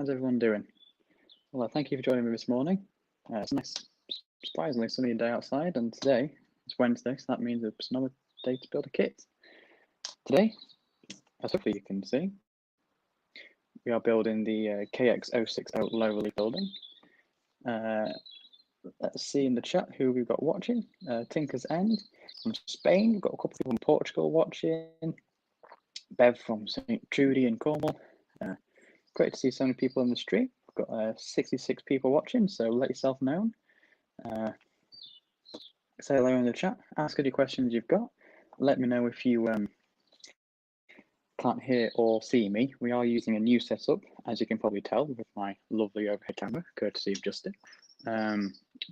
How's everyone doing? Well, thank you for joining me this morning. It's a nice, surprisingly sunny day outside, and today it's Wednesday, so that means it's another day to build a kit. Today, as hopefully you can see, we are building the KX060 low relief building. Let's see in the chat who we've got watching. Tinker's End from Spain. We've got a couple of people from Portugal watching. Bev from St. Judy in Cornwall. Great to see so many people in the stream. We've got 66 people watching, so let yourself known. Say hello in the chat. Ask any questions you've got. Let me know if you can't hear or see me. We are using a new setup, as you can probably tell, with my lovely overhead camera, courtesy of Justin.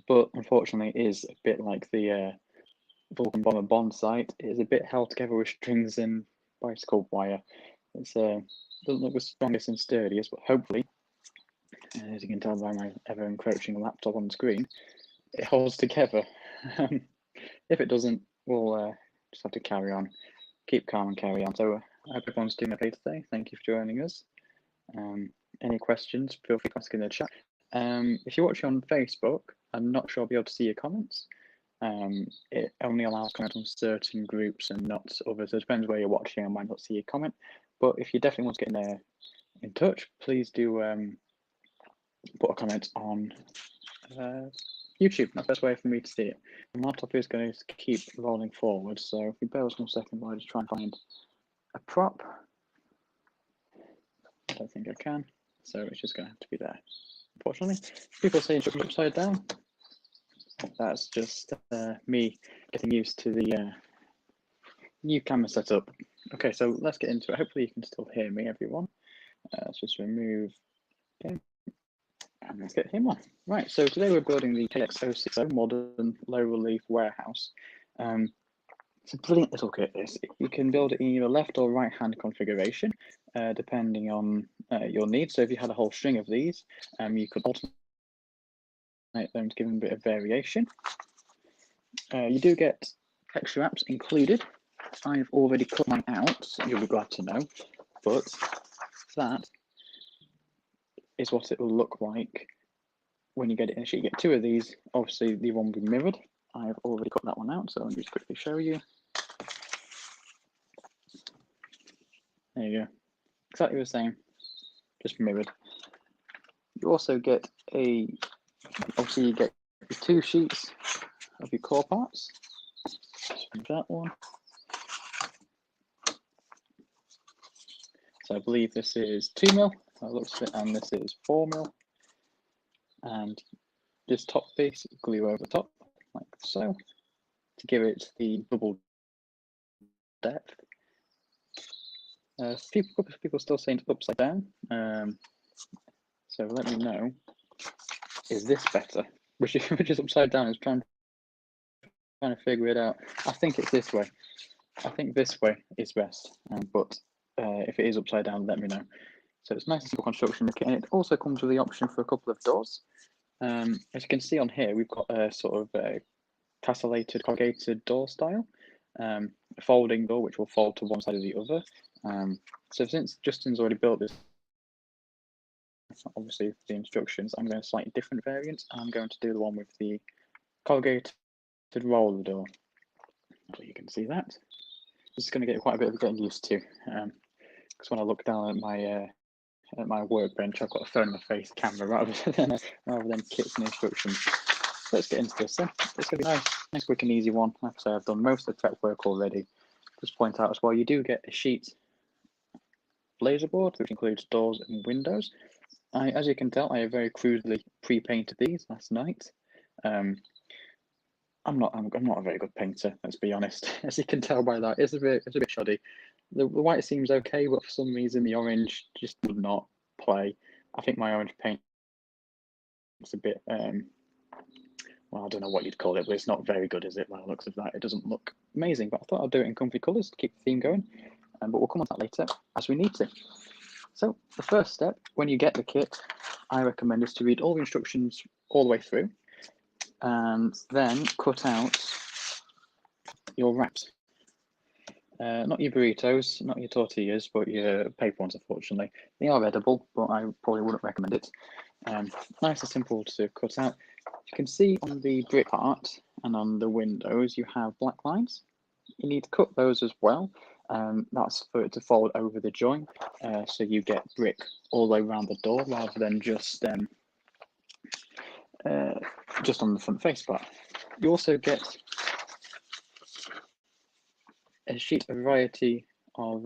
But unfortunately, it is a bit like the Vulcan Bomber Bond site. It is a bit held together with strings and bicycle wire. It's doesn't look the strongest and sturdiest, but hopefully, as you can tell by my ever encroaching laptop on the screen, it holds together. If it doesn't, we'll just have to carry on, keep calm and carry on. So I hope everyone's doing okay today. Thank you for joining us. Any questions, feel free to ask in the chat. If you're watching on Facebook, I'm not sure I'll be able to see your comments. It only allows comments on certain groups and not others. So it depends where you're watching. I might not see your comment. But if you definitely want to get in touch, please do put a comment on YouTube. That's the best way for me to see it. My laptop is going to keep rolling forward. So if you bear with me 1 second while I just try and find a prop. I don't think I can. So it's just going to have to be there. Unfortunately, people say it's upside down. That's just me getting used to the new camera setup. Okay, so let's get into it. Hopefully you can still hear me, everyone. Let's just remove him and let's get him on. Right, so today we're building the KX060 modern low relief warehouse. It's a brilliant little kit. This you can build it in either left or right hand configuration, depending on your needs. So if you had a whole string of these, you could alternate them to give them a bit of variation. You do get extra apps included. I've already cut mine out, so you'll be glad to know, but that is what it will look like when you get it in a sheet. You get 2 of these. Obviously, the one will be mirrored. I've already cut that one out, so let me just quickly show you. There you go. Exactly the same, just mirrored. You also get obviously you get 2 sheets of your core parts. That one. So I believe this is 2mm, by the looks of it, and this is 4mm. And this top piece, glue over the top, like so, to give it the double depth. A couple of people still saying it's upside down. So let me know, is this better? Which is upside down? I was trying to figure it out. I think it's this way. I think this way is best, but if it is upside down, let me know. So it's nice and simple construction, and it also comes with the option for a couple of doors. As you can see on here, we've got a sort of castellated, corrugated door style, a folding door which will fold to one side or the other. So since Justin's already built this, obviously the instructions, I'm going to slightly different variants. I'm going to do the one with the corrugated roller door. So you can see that. This is going to get quite a bit of getting used to, because when I look down at my workbench, I've got a phone in my face camera rather than kits and instructions. Let's get into this then. It's going to be nice, quick and easy one. Like I say, I've done most of the prep work already. Just point out as well, you do get a sheet laser board, which includes doors and windows. As you can tell, I have very crudely pre-painted these last night. I'm not a very good painter, let's be honest. As you can tell by that, it's a bit shoddy. The white seems okay, but for some reason the orange just would not play. I think my orange paint is a bit, well, I don't know what you'd call it, but it's not very good, is it? By the looks of that, it doesn't look amazing, but I thought I'd do it in comfy colours to keep the theme going. But we'll come on to that later as we need to. So the first step, when you get the kit, I recommend is to read all the instructions all the way through, and then cut out your wraps. Not your burritos, not your tortillas, but your paper ones, unfortunately. They are edible, but I probably wouldn't recommend it. Nice and simple to cut out. You can see on the brick part and on the windows, you have black lines. You need to cut those as well. That's for it to fold over the join, so you get brick all the way around the door rather than just on the front face part. You also get a variety of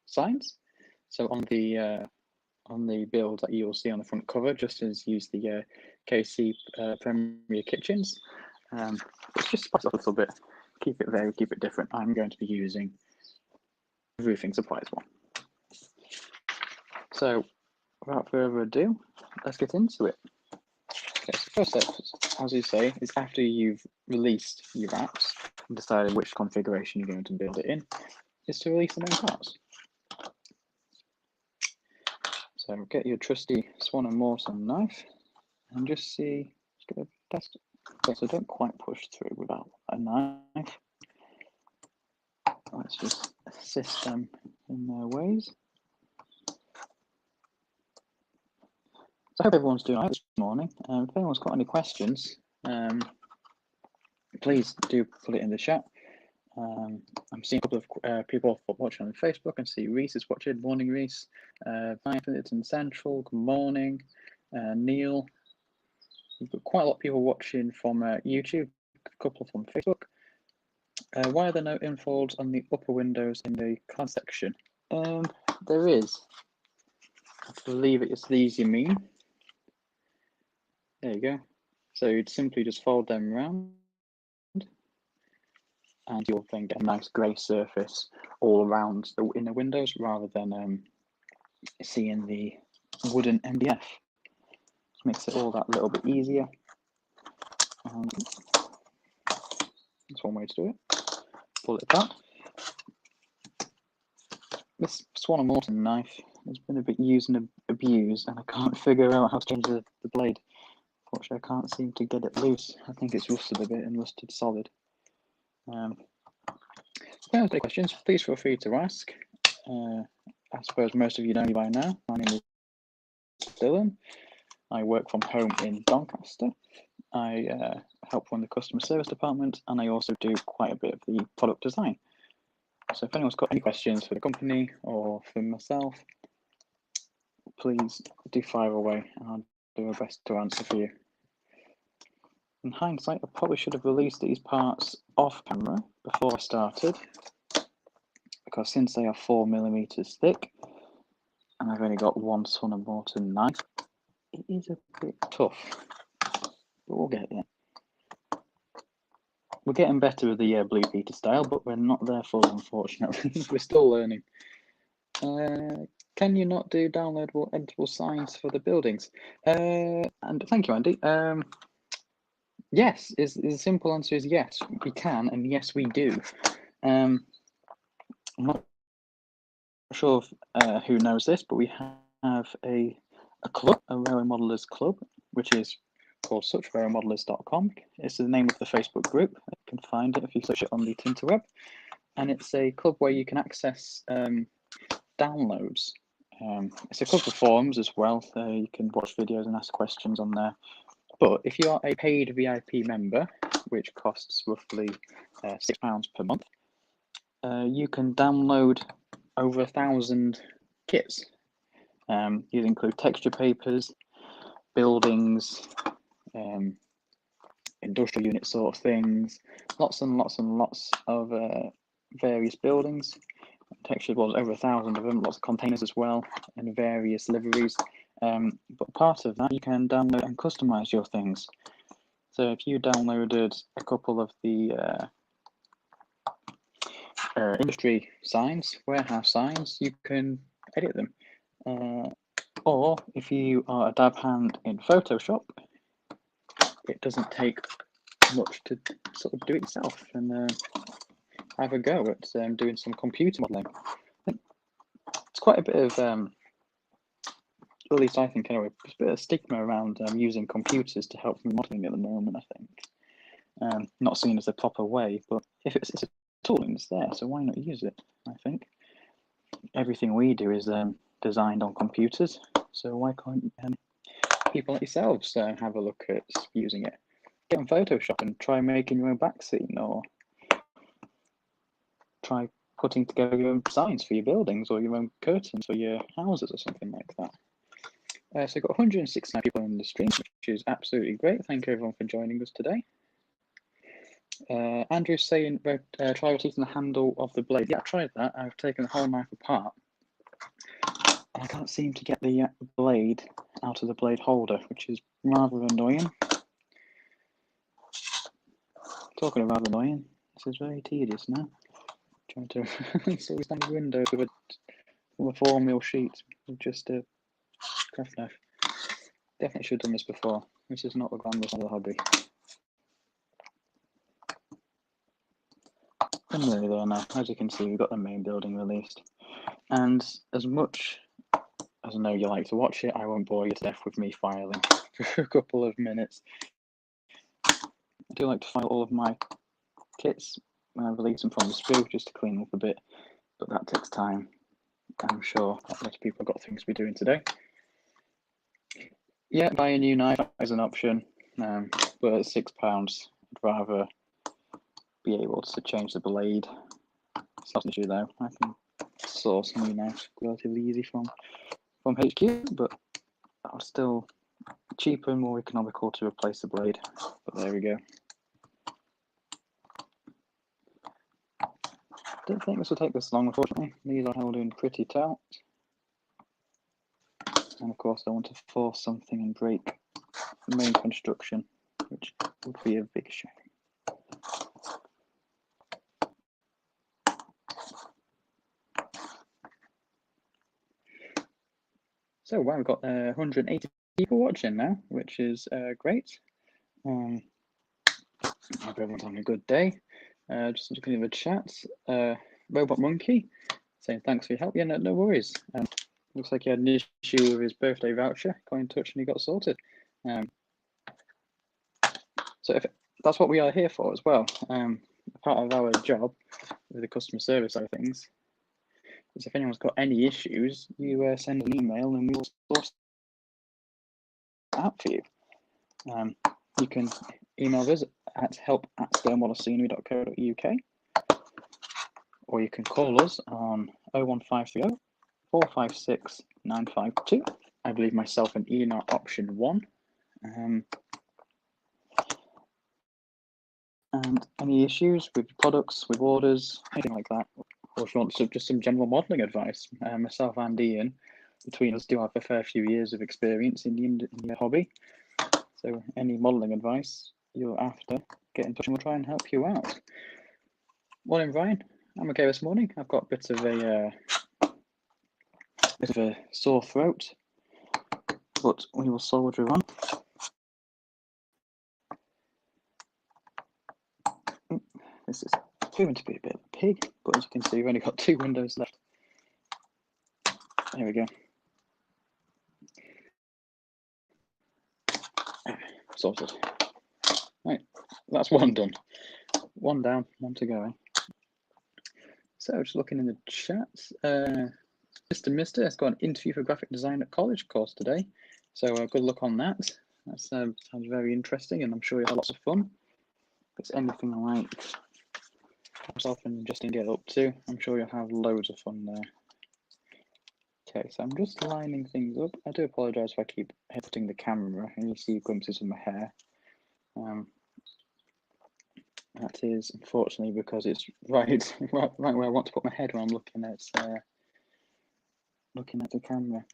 signs. So on the build that you'll see on the front cover, just as use the KC Premier Kitchens. Let's just spice it up a little bit, keep it varied, keep it different. I'm going to be using roofing supplies one. So without further ado, let's get into it. Okay, so first step, as you say, is after you've released your wraps and decided which configuration you're going to build it in, is to release the main parts. So get your trusty Swan and Mortar knife and just see, just give it a test. Okay, so don't quite push through without a knife. Let's just assist them in their ways. So I hope everyone's doing all right this morning. If anyone's got any questions, please do put it in the chat. I'm seeing a couple of people watching on Facebook. I see Reese is watching. Morning, Reese. It's Central. Good morning, Neil. We've got quite a lot of people watching from YouTube. A couple from Facebook. Why are there no infolds on the upper windows in the card section? There is. I believe it's these you mean. There you go. So you'd simply just fold them around, and you'll then get a nice grey surface all around the inner windows rather than seeing the wooden MDF. Makes it all that little bit easier. That's one way to do it. Pull it apart. This Swan and Mortar knife has been a bit used and abused, and I can't figure out how to change the blade. Unfortunately, I can't seem to get it loose. I think it's rusted a bit and rusted solid. If you have any questions, please feel free to ask. I suppose most of you know me by now. My name is Dylan. I work from home in Doncaster. I help run the customer service department, and I also do quite a bit of the product design. So if anyone's got any questions for the company or for myself, please do fire away and I'll do my best to answer for you. In hindsight, I probably should have released these parts off camera before I started, because since they are 4mm thick and I've only got one Swan and Mortar knife, it is a bit tough, but we'll get there. We're getting better with the Blue Peter style, but we're not there full, unfortunately. We're still learning. Can you not do downloadable editable signs for the buildings? And thank you, Andy. Yes, the simple answer is yes, we can, and yes, we do. I'm not sure if, who knows this, but we have a club, a Railway Modelers Club, which is called SuchRailwayModelers.com. It's the name of the Facebook group. You can find it if you search it on the Tinterweb. And it's a club where you can access downloads. It's a club of forums as well, so you can watch videos and ask questions on there. But if you are a paid VIP member, which costs roughly £6 per month, you can download over 1,000 kits. These include texture papers, buildings, industrial unit sort of things, lots and lots and lots of various buildings. Texture was over 1,000 of them, lots of containers as well, and various liveries. But part of that, you can download and customize your things. So if you downloaded a couple of the industry signs, warehouse signs, you can edit them. Or if you are a dab hand in Photoshop, it doesn't take much to sort of do it yourself and have a go at doing some computer modeling. It's quite a bit of, at least I think anyway, there's a bit of stigma around using computers to help with modeling at the moment, I think. Not seen as the proper way, but if it's a tool and it's there, so why not use it? I think everything we do is designed on computers, so why can't people like yourselves have a look at using it? Get on Photoshop and try making your own back scene, or try putting together your own designs for your buildings or your own curtains for your houses or something like that. So we've got 169 people in the stream, which is absolutely great. Thank you everyone for joining us today. Andrew's saying, try rotating the handle of the blade. Yeah, I tried that. I've taken the whole knife apart. And I can't seem to get the blade out of the blade holder, which is rather annoying. Talking of rather annoying, this is very tedious now. Trying to install these windows with a 4mm sheet with just a craft knife. Definitely should have done this before. This is not the glamorous of the hobby. I'm nearly there now. As you can see, we've got the main building released. And as much as I know you like to watch it, I won't bore you to death with me filing for a couple of minutes. I do like to file all of my kits when I release them from the sprue just to clean up a bit, but that takes time. I'm sure a lot of people have got things to be doing today. Yeah, buy a new knife is an option, but at £6, I'd rather be able to change the blade. It's not an issue though. I can source new knives relatively easy from HQ, but I'll still cheaper and more economical to replace the blade. But there we go. Don't think this will take this long, unfortunately. These are holding pretty tight. And of course, I want to force something and break the main construction, which would be a big shame. So wow, we've got 180 people watching now, which is great. I hope everyone's having a good day. Just looking at the chat, Robot Monkey saying thanks for your help. Yeah, no worries. Looks like he had an issue with his birthday voucher. Got in touch and he got sorted. So if that's what we are here for as well. Part of our job with the customer service side of things is if anyone's got any issues, you send an email and we'll source it out for you. You can email us at help@ScaleModelScenery.co.uk, or you can call us on 01530 456 952. I believe myself and Ian are option 1. And any issues with products, with orders, anything like that, or if you want just some general modelling advice, myself and Ian, between us, do have a fair few years of experience in the hobby. So any modelling advice you're after, get in touch and we'll try and help you out. Morning, Ryan. I'm okay this morning. I've got a bit of a sore throat, but we will soldier on. This is going to be a bit of a pig, but as you can see, we've only got 2 windows left. There we go. Sorted. Right, that's one done. One down, one to go. So just looking in the chat, Mr. Mister has got an interview for graphic design at college course today. So good luck on that. That sounds very interesting, and I'm sure you'll have lots of fun. If it's anything like myself and Justin get up to, I'm sure you'll have loads of fun there. Okay, so I'm just lining things up. I do apologise if I keep hitting the camera and you see glimpses of my hair. That is unfortunately because it's right where I want to put my head when I'm looking at the camera.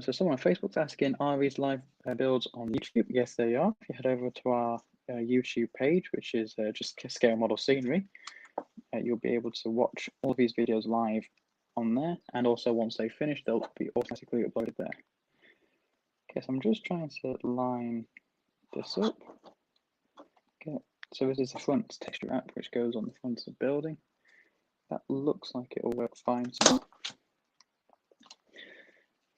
So someone on Facebook's asking, are these live builds on YouTube? Yes, they are. If you head over to our YouTube page, which is just Scale Model Scenery, you'll be able to watch all of these videos live on there, and also once they finish, they'll be automatically uploaded there. Okay, so I'm just trying to line this up. Okay, so this is the front texture wrap, which goes on the front of the building. That looks like it will work fine. So let's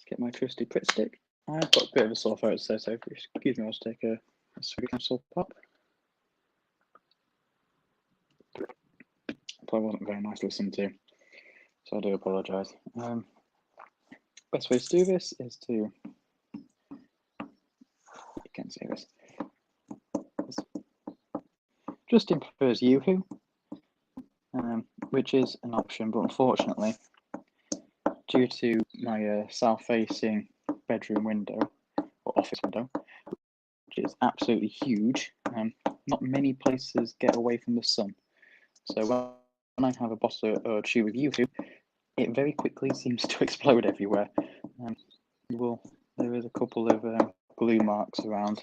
get my trusty Pritt stick. I've got a bit of a sore throat, so excuse me, I'll just take a swig of capsule pop. Probably wasn't very nice to listen to, so I do apologise. Best way to do this is to, you can't say this, Justin prefers Yoo-hoo, which is an option, but unfortunately, due to my south-facing bedroom window, or office window, which is absolutely huge, not many places get away from the sun. So when I have a bottle or chew with Yoo-hoo, it very quickly seems to explode everywhere. There is a couple of glue marks around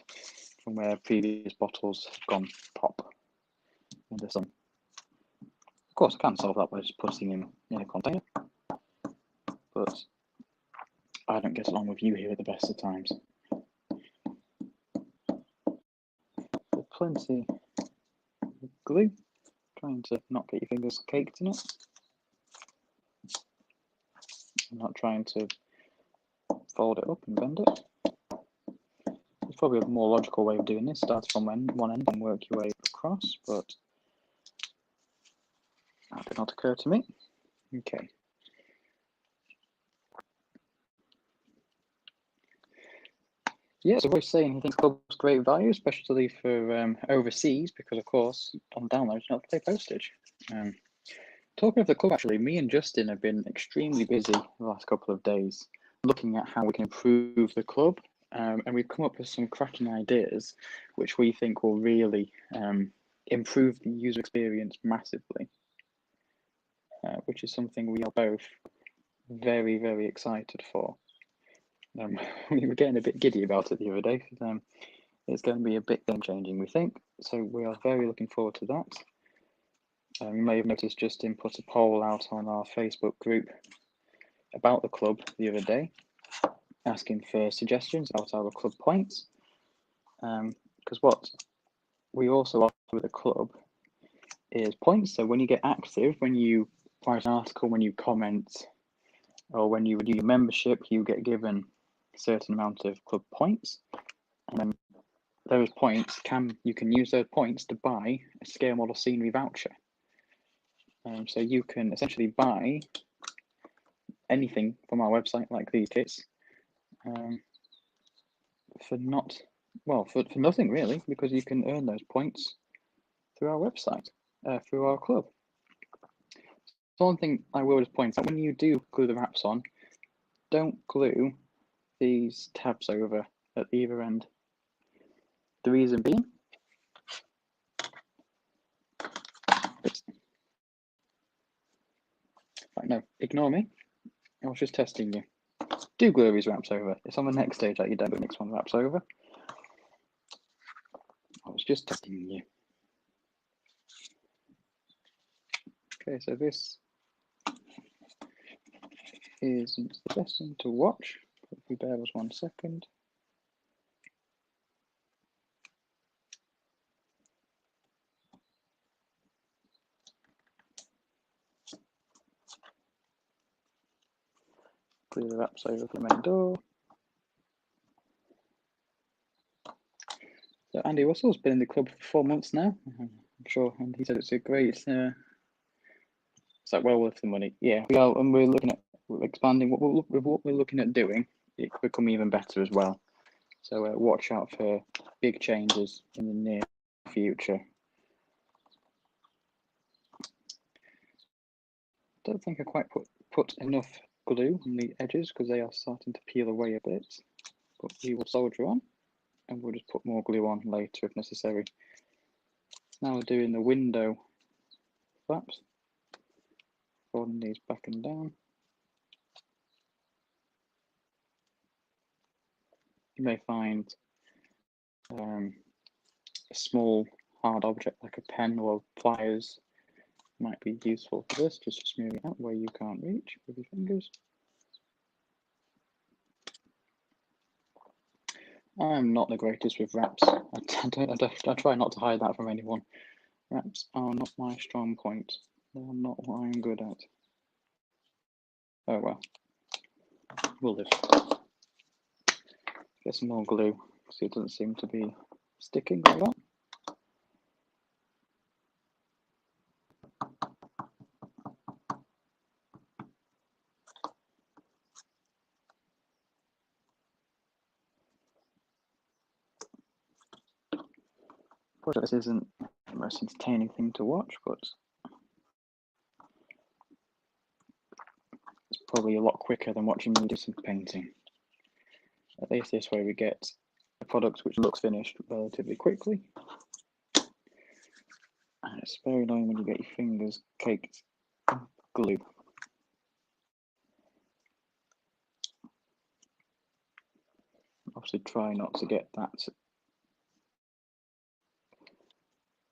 from where previous bottles have gone pop in the sun. Of course, I can solve that by just putting him in a container, but I don't get along with Yoo-hoo at the best of times. So plenty of glue, trying to not get your fingers caked in it. I'm not trying to fold it up and bend it. There's probably a more logical way of doing this. Start from one end and work your way across, but that did not occur to me. Okay. Yeah, so Roy's saying he thinks the club's great value, especially for overseas, because of course on downloads you don't have to pay postage. Talking of the club, actually, me and Justin have been extremely busy the last couple of days looking at how we can improve the club, and we've come up with some cracking ideas which we think will really improve the user experience massively, which is something we are both very, very excited for. We were getting a bit giddy about it the other day. It's going to be a bit game-changing, we think, so we are very looking forward to that. You may have noticed Justin put a poll out on our Facebook group about the club the other day, asking for suggestions about our club points. Because what we also offer with the club is points. So when you get active, when you write an article, when you comment, or when you renew your membership, you get given a certain amount of club points. And then those points you can use those points to buy a Scale Model Scenery voucher. So you can essentially buy anything from our website, like these kits, for nothing really, because you can earn those points through our website, through our club. So one thing I will just point out, when you do glue the wraps on, don't glue these tabs over at either end. The reason being, right, no, ignore me. I was just testing you. Do glue these wraps over. It's on the next stage that you don't, but the next one wraps over. I was just testing you. Okay, so this isn't the best thing to watch. If you bear with us 1 second. Glue the wraps over for the main door. So Andy Russell's been in the club for 4 months now, I'm sure, and he said it's a great, it's like well worth the money. Yeah, we are, and we're looking at expanding what we're looking at doing. It could become even better as well. So watch out for big changes in the near future. Don't think I quite put enough glue on the edges because they are starting to peel away a bit, but we will soldier on. And we'll just put more glue on later if necessary. Now we're doing the window flaps, folding these back and down. You may find a small hard object like a pen or pliers might be useful for this, just to smooth it out where you can't reach with your fingers. I'm not the greatest with wraps. I try not to hide that from anyone. Wraps are not my strong point. They are not what I'm good at. Oh well, we'll live. Get some more glue, because it doesn't seem to be sticking like that. But this isn't the most entertaining thing to watch, but it's probably a lot quicker than watching me do some painting. At least this way we get a product which looks finished relatively quickly. And it's very annoying when you get your fingers caked in glue. Obviously try not to get that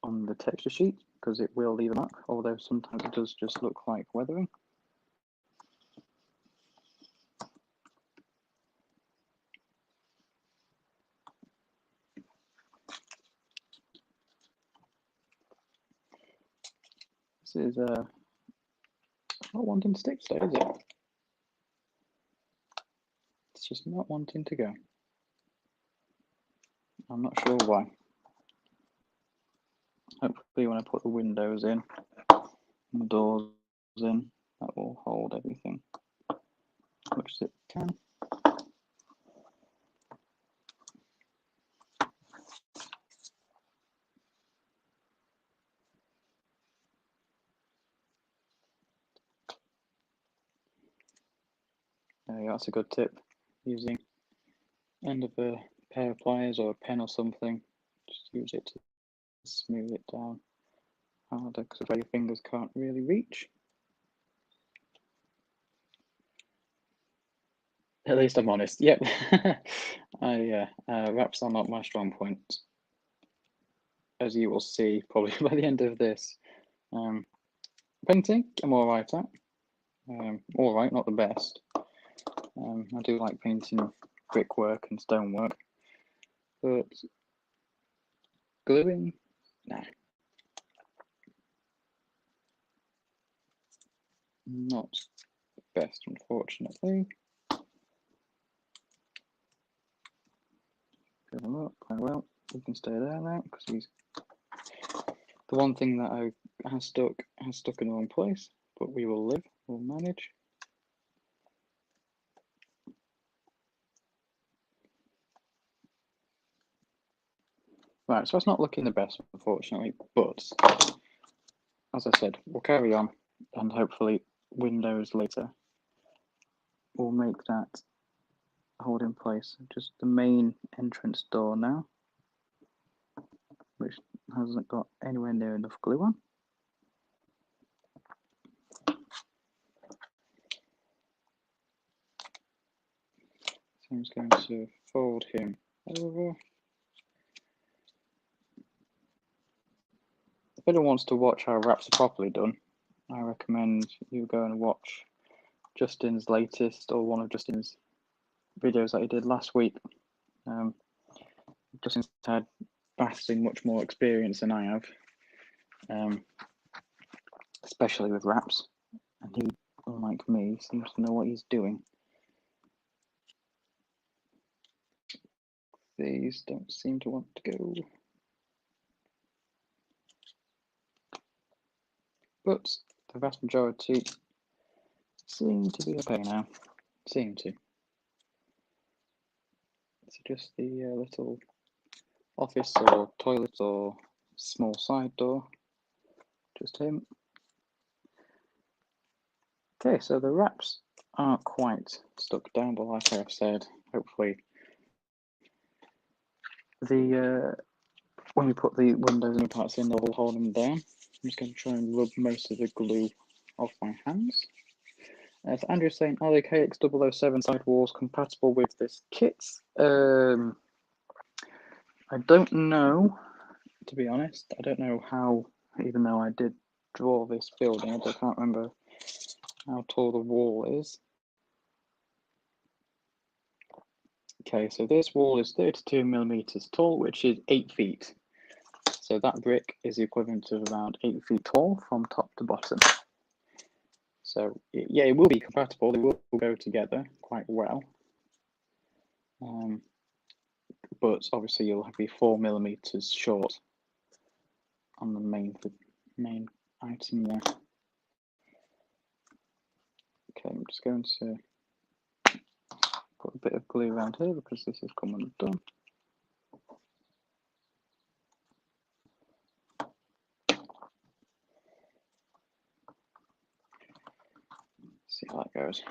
on the texture sheet because it will leave a mark, although sometimes it does just look like weathering. This is not wanting to stick today, is it? It's just not wanting to go. I'm not sure why. Hopefully when I put the windows in and the doors in, that will hold everything as much as it can. There you go, that's a good tip. Using end of a pair of pliers or a pen or something, just use it to smooth it down harder because your fingers can't really reach. At least I'm honest. Yep. Wraps are not my strong point, as you will see probably by the end of this. Painting, I'm all right at. All right, not the best. I do like painting brickwork and stonework, but gluing, nah. Not the best, unfortunately. Good look, quite well. We can stay there now because he's the one thing that has stuck in the wrong place, but we will live, we'll manage. Right, so it's not looking the best, unfortunately, but as I said, we'll carry on and hopefully windows later will make that hold in place. Just the main entrance door now, which hasn't got anywhere near enough glue on. So I'm just going to fold him over. If anyone wants to watch how wraps are properly done, I recommend you go and watch Justin's latest, or one of Justin's videos that he did last week. Justin's had vastly much more experience than I have, especially with wraps, and he, unlike me, seems to know what he's doing. These don't seem to want to go. But the vast majority seem to be okay now. Seem to. So just the little office or toilet or small side door. Just him. Okay, so the wraps aren't quite stuck down, but like I've said, hopefully when we put the windows and parts in, they'll hold them down. I'm just going to try and rub most of the glue off my hands. So Andrew's saying, are the KX007 sidewalls compatible with this kit? I don't know, to be honest. I don't know how, even though I did draw this building, I can't remember how tall the wall is. Okay, so this wall is 32 millimeters tall, which is 8 feet. So that brick is the equivalent of around 8 feet tall from top to bottom. So yeah, it will be compatible. They will go together quite well. But obviously you'll be 4 millimeters short on the main item there. Okay, I'm just going to put a bit of glue around here because this has come undone. See how that goes.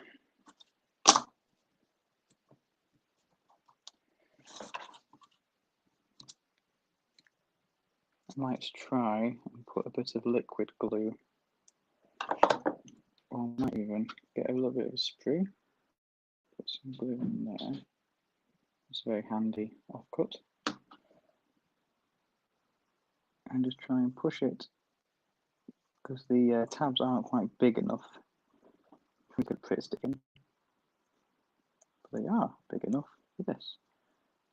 I might try and put a bit of liquid glue, or I might even get a little bit of a sprue, put some glue in there. It's a very handy offcut. And just try and push it, because the tabs aren't quite big enough. We could put it sticking, but they are big enough for this.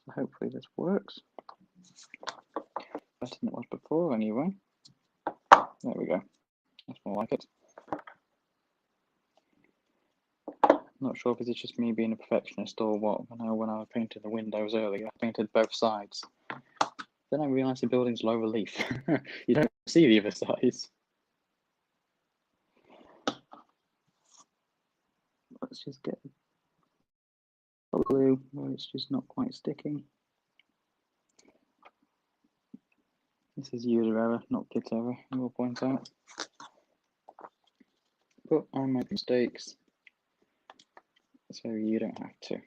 So hopefully this works. Better than it was before anyway. There we go. That's more like it. Not sure if it's just me being a perfectionist or what. I know when I painted the windows earlier, I painted both sides. Then I realised the building's low relief. You don't see the other sides. Let's just get glue where it's just not quite sticking. This is user error, not kit error, I will point out. But I make mistakes, so you don't have to.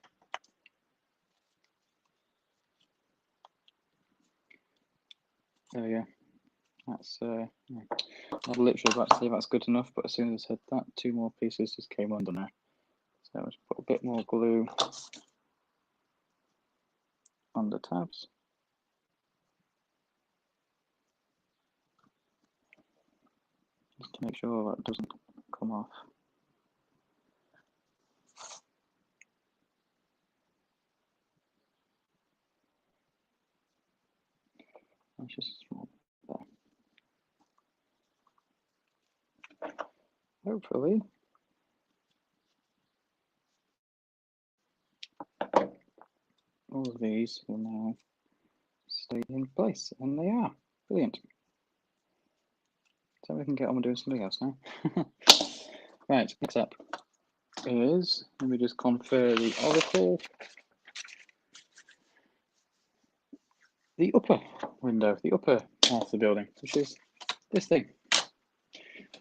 So yeah, that's I was literally about to say that's good enough, but as soon as I said that, 2 more pieces just came under now. So let's put a bit more glue on the tabs. Just to make sure that doesn't come off. That's just a small bit there. Hopefully all of these will now stay in place, and they are. Brilliant. So we can get on with doing something else now. Right, next up is, let me just confer the oracle. The upper window, the upper part of the building, which is this thing.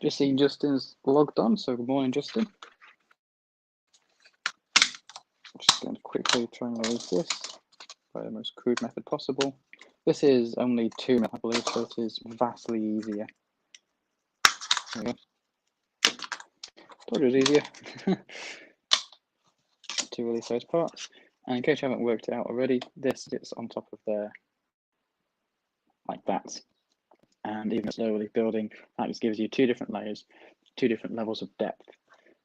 Just seen Justin's logged on, so good morning, Justin. I'm just going to quickly try and release this by the most crude method possible. This is only 2 minutes, I believe, so it is vastly easier. There we go. Told you it was easier to release those parts. And in case you haven't worked it out already, this sits on top of there like that. And even slowly building, that just gives you 2 different layers, 2 different levels of depth,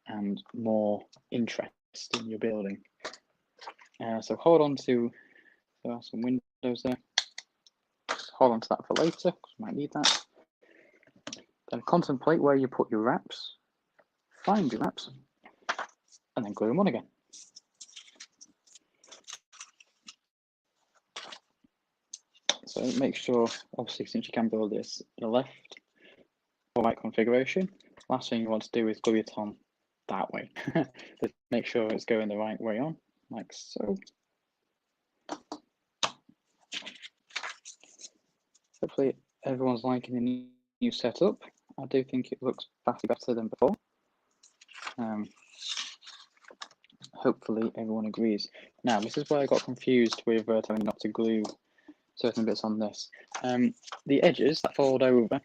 and more interest in your building. So hold on to, there are some windows there. Just hold on to that for later, because we might need that. Then contemplate where you put your wraps, find your wraps, and then glue them on again. So make sure, obviously, since you can build this the left or right configuration, last thing you want to do is glue it on that way. Just make sure it's going the right way on, like so. Hopefully everyone's liking the new setup. I do think it looks vastly better than before. Hopefully everyone agrees. Now, this is where I got confused with telling you not to glue certain bits on this. The edges that fold over,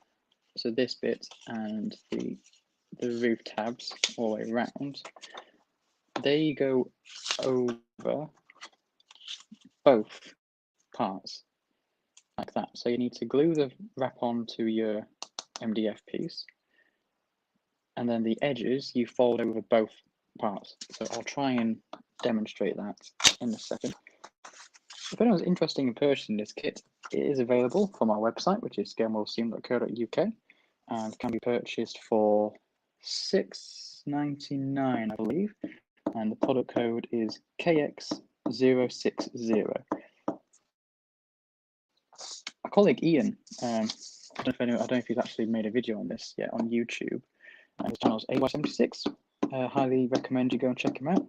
so this bit and the roof tabs all the way around, they go over both parts like that. So you need to glue the wrap onto your MDF piece, and then the edges you fold over both parts. So I'll try and demonstrate that in a second. If anyone's interested in purchasing this kit, it is available from our website, which is ScaleModelScenery.co.uk, and can be purchased for $6.99, I believe, and the product code is KX060. My colleague Ian, I don't know if he's actually made a video on this yet on YouTube. His channel is AY76. Highly recommend you go and check him out.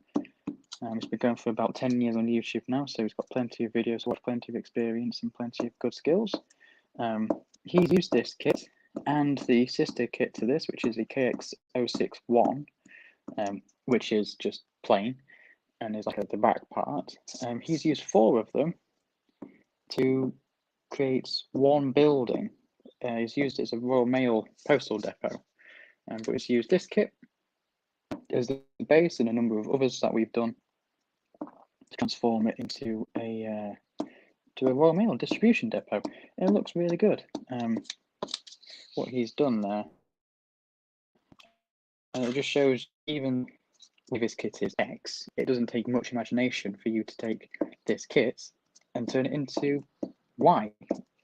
He's been going for about 10 years on YouTube now, so he's got plenty of videos, plenty of experience, and plenty of good skills. He's used this kit and the sister kit to this, which is the KX061, which is just plain and is like at the back part. He's used 4 of them to create one building. He's used it as a Royal Mail postal depot, but he's used this kit as the base and a number of others that we've done to transform it into a Royal Mail distribution depot. And it looks really good. What he's done there, and it just shows even with his kit is X, it doesn't take much imagination for you to take this kit and turn it into Y,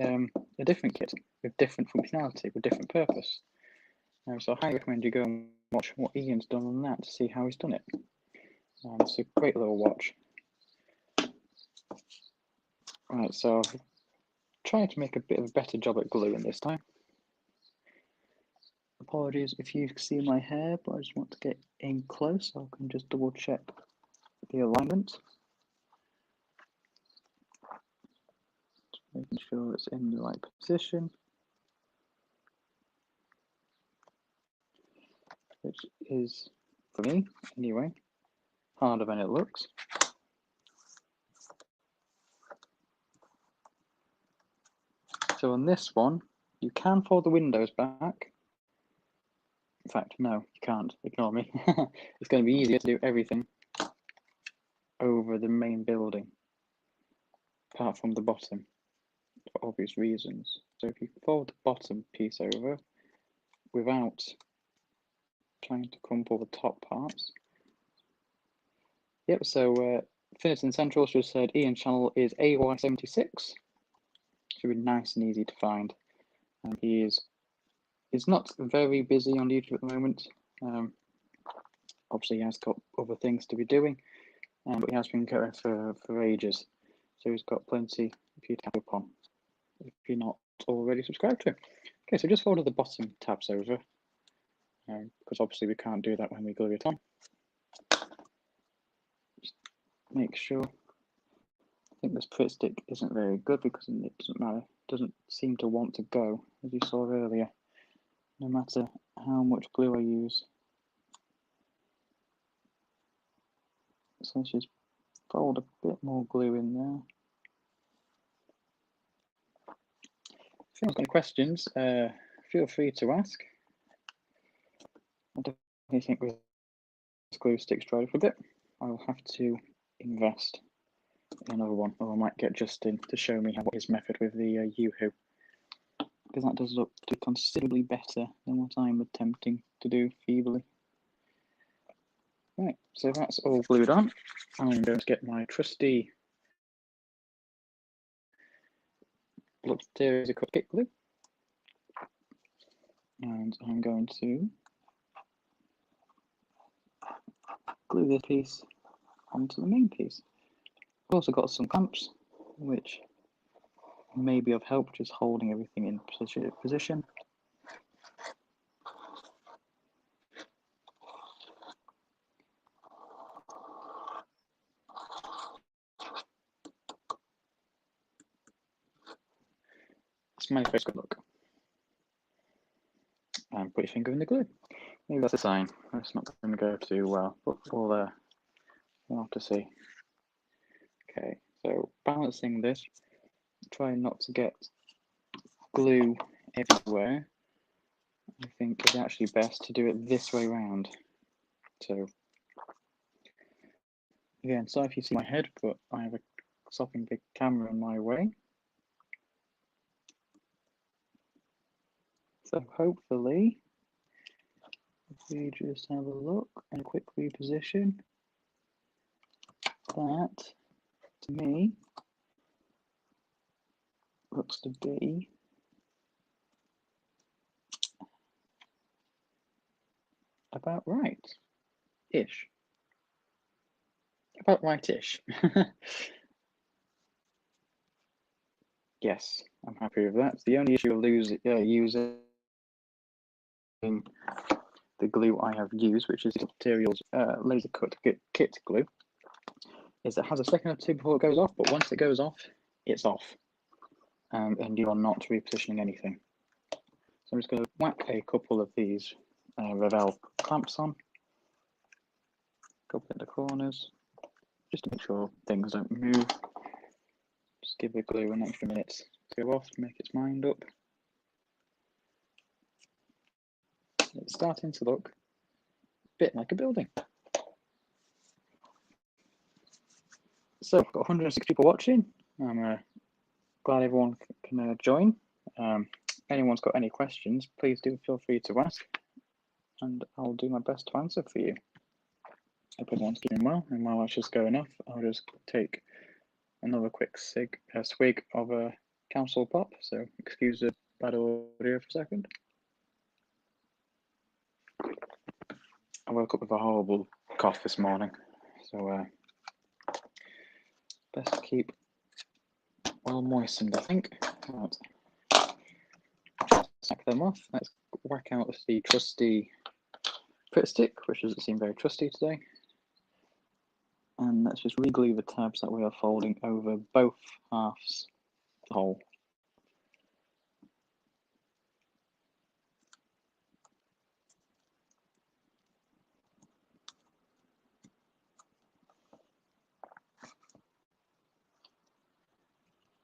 a different kit with different functionality, with different purpose. So I highly recommend you go and watch what Ian's done on that to see how he's done it. It's a great little watch. Right, so I've tried to make a bit of a better job at gluing this time. Apologies if you see my hair, but I just want to get in close so I can just double check the alignment. Just making sure it's in the right position, which is, for me anyway, harder than it looks. So on this one, you can fold the windows back. In fact, no, you can't. Ignore me. It's going to be easier to do everything over the main building, apart from the bottom, for obvious reasons. So if you fold the bottom piece over without trying to crumple the top parts. Yep, so Finison Central just said Ian's channel is AY76. Should be nice and easy to find. He's not very busy on YouTube at the moment. Obviously, he has got other things to be doing, but he has been going for ages. So he's got plenty for you to catch up on if you're not already subscribed to him. Okay, so just fold the bottom tabs over, because obviously we can't do that when we glue it on. Just make sure. I think this Pritt stick isn't very good because it doesn't matter. It doesn't seem to want to go, as you saw earlier, no matter how much glue I use. So let's just fold a bit more glue in there. If anyone's got any questions, feel free to ask. I definitely think with this glue stick's dried for a bit. I'll have to invest in another one, or I might get Justin to show me what his method with the Yoo-hoo, because that does look to considerably better than what I'm attempting to do feebly. Right, so that's all glued on. I'm going to get my trusty Luxterior kit glue, and I'm going to glue this piece onto the main piece. I've also got some clamps, which may be of help just holding everything in position. Smiley face, good luck. And put your finger in the glue. Maybe that's a sign. That's not going to go too well, but we'll have to see. Okay, so balancing this, try not to get glue everywhere. I think it's actually best to do it this way round. So again, sorry if you see my head, but I have a sopping big camera in my way. So hopefully, if we just have a look and a quick reposition, that to me looks to be about right-ish. About right-ish. Yes, I'm happy with that. The only issue of using the glue I have used, which is Materials laser cut kit glue, is it has a second or two before it goes off, but once it goes off, it's off, and you are not repositioning anything. So I'm just going to whack a couple of these Revell clamps on, couple in the corners, just to make sure things don't move. Just give the glue an extra minute to go off to make its mind up. It's starting to look a bit like a building. So I've got 106 people watching. I'm glad everyone can join. Anyone's got any questions, please do feel free to ask, and I'll do my best to answer for you. Hope everyone's doing well, and while that's just going off, I'll just take another quick swig of a council pop, so excuse the bad audio for a second. I woke up with a horrible cough this morning, so best to keep well moistened, I think. Right. Sack them off. Let's whack out the trusty Prit stick, which doesn't seem very trusty today. And let's just re-glue the tabs that we are folding over both halves of the hole.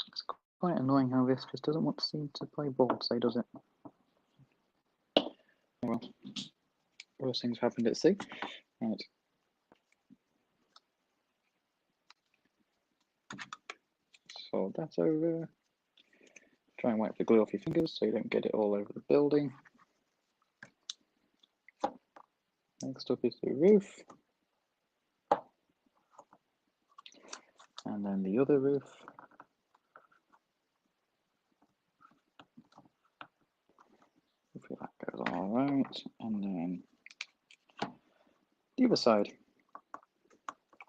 It's quite annoying how this just doesn't want to seem to play ball today, does it? Oh well, worst things happened at sea. Right. Fold that over. Try and wipe the glue off your fingers so you don't get it all over the building. Next up is the roof. And then the other roof. Hopefully that goes all right. And then the other side.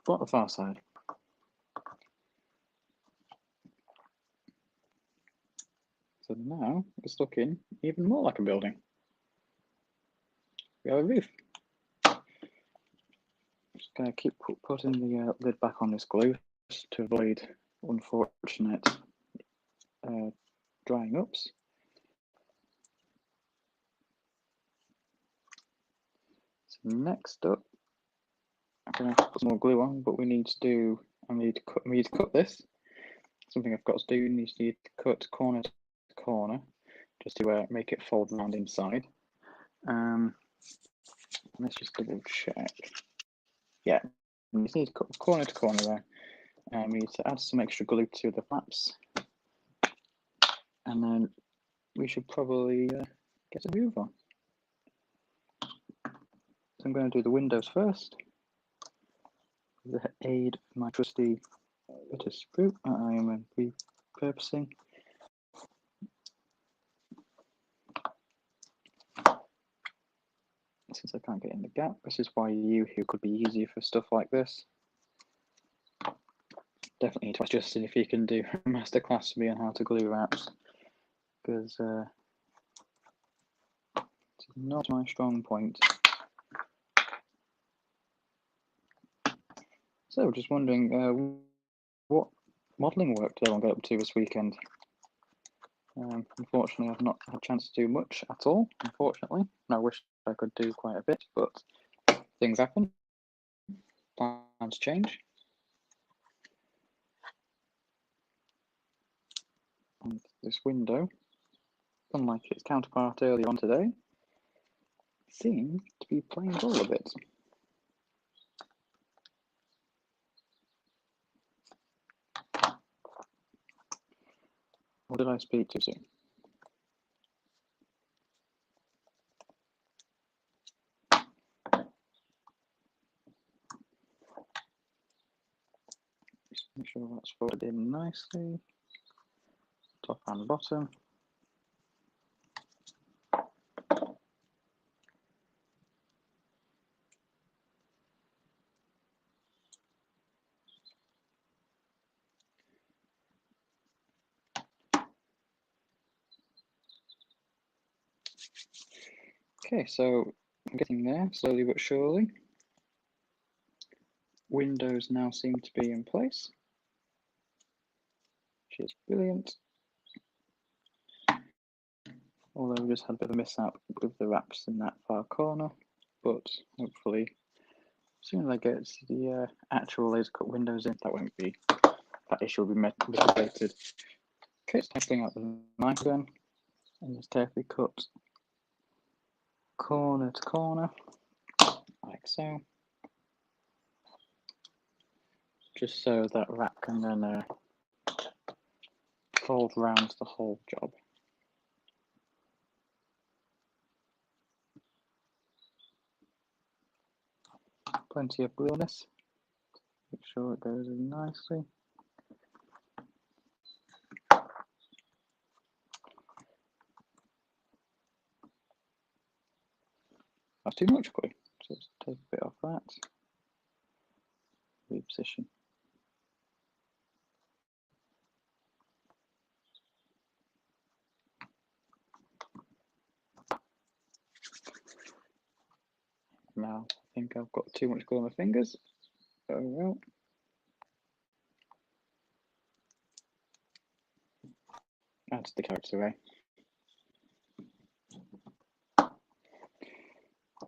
But the far side. So now it's looking even more like a building. We have a roof. Just going to keep putting the lid back on this glue to avoid unfortunate drying ups. So next up, I'm going to have to put some more glue on, but we need to cut this. Something I've got to do, you need to cut corner to corner just to make it fold around inside. Let's just double check. Yeah, we just need to cut corner to corner there. We need to add some extra glue to the flaps. And then we should probably get a move on. So I'm going to do the windows first. With the aid of my trusty bit of sprue that I am repurposing. Since I can't get in the gap, this is why who could be easier for stuff like this. Definitely need to ask Justin if he can do a masterclass for me on how to glue wraps, because it's not my strong point. So, just wondering what modelling work did everyone get up to this weekend? Unfortunately, I've not had a chance to do much at all, unfortunately. And I wish I could do quite a bit, but things happen. Plans change. And this window, unlike its counterpart earlier on today, seems to be playing ball a bit. Or did I speak too soon? Just make sure that's folded in nicely, top and bottom. Okay, so I'm getting there slowly but surely. Windows now seem to be in place, which is brilliant. Although we just had a bit of a mishap with the wraps in that far corner, but hopefully As soon as I get the actual laser cut windows in, that issue will be mitigated. Okay, it's taking out the knife again, and it's carefully cut corner to corner, like so. Just so that wrap can then fold around the whole job. Plenty of glue on this. Make sure it goes in nicely. That's too much glue, so let's take a bit off that. Reposition. Now I think I've got too much glue on my fingers. Oh well. Add the character array.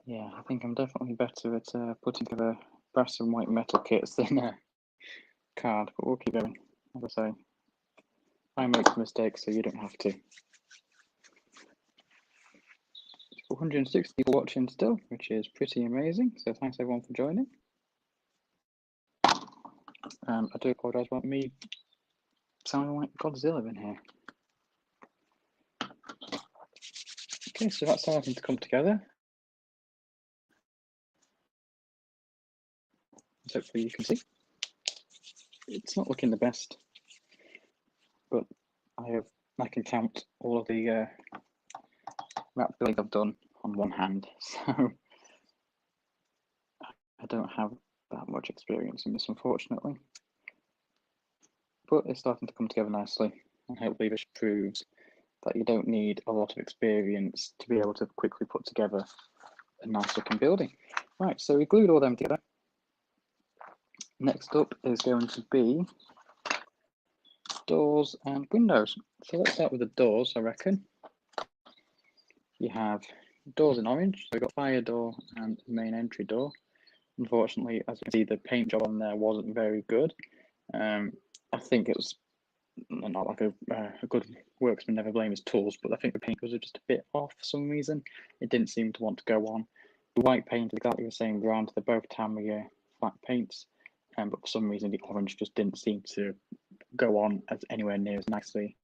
Yeah, I think I'm definitely better at putting together brass and white metal kits than card, but we'll keep going. As I say, I make mistakes so you don't have to. 160 people watching still, which is pretty amazing, so thanks everyone for joining. I do apologise about me sounding like Godzilla in here. Okay, so that's starting to come together. So hopefully you can see. It's not looking the best, but I can count all of the wrap building I've done on one hand, so I don't have that much experience in this, unfortunately. But it's starting to come together nicely, and hopefully this proves that you don't need a lot of experience to be able to quickly put together a nice looking building. Right, so we glued all them together. Next up is going to be doors and windows. So let's start with the doors, I reckon. You have doors in orange, so we've got fire door and main entry door. Unfortunately, as you can see, the paint job on there wasn't very good. I think it was not like a good worksman never blame his tools, but I think the paint was just a bit off for some reason. It didn't seem to want to go on. The white paint, exactly the same brand, they're both Tamiya flat paints, but for some reason the orange just didn't seem to go on as anywhere near as nicely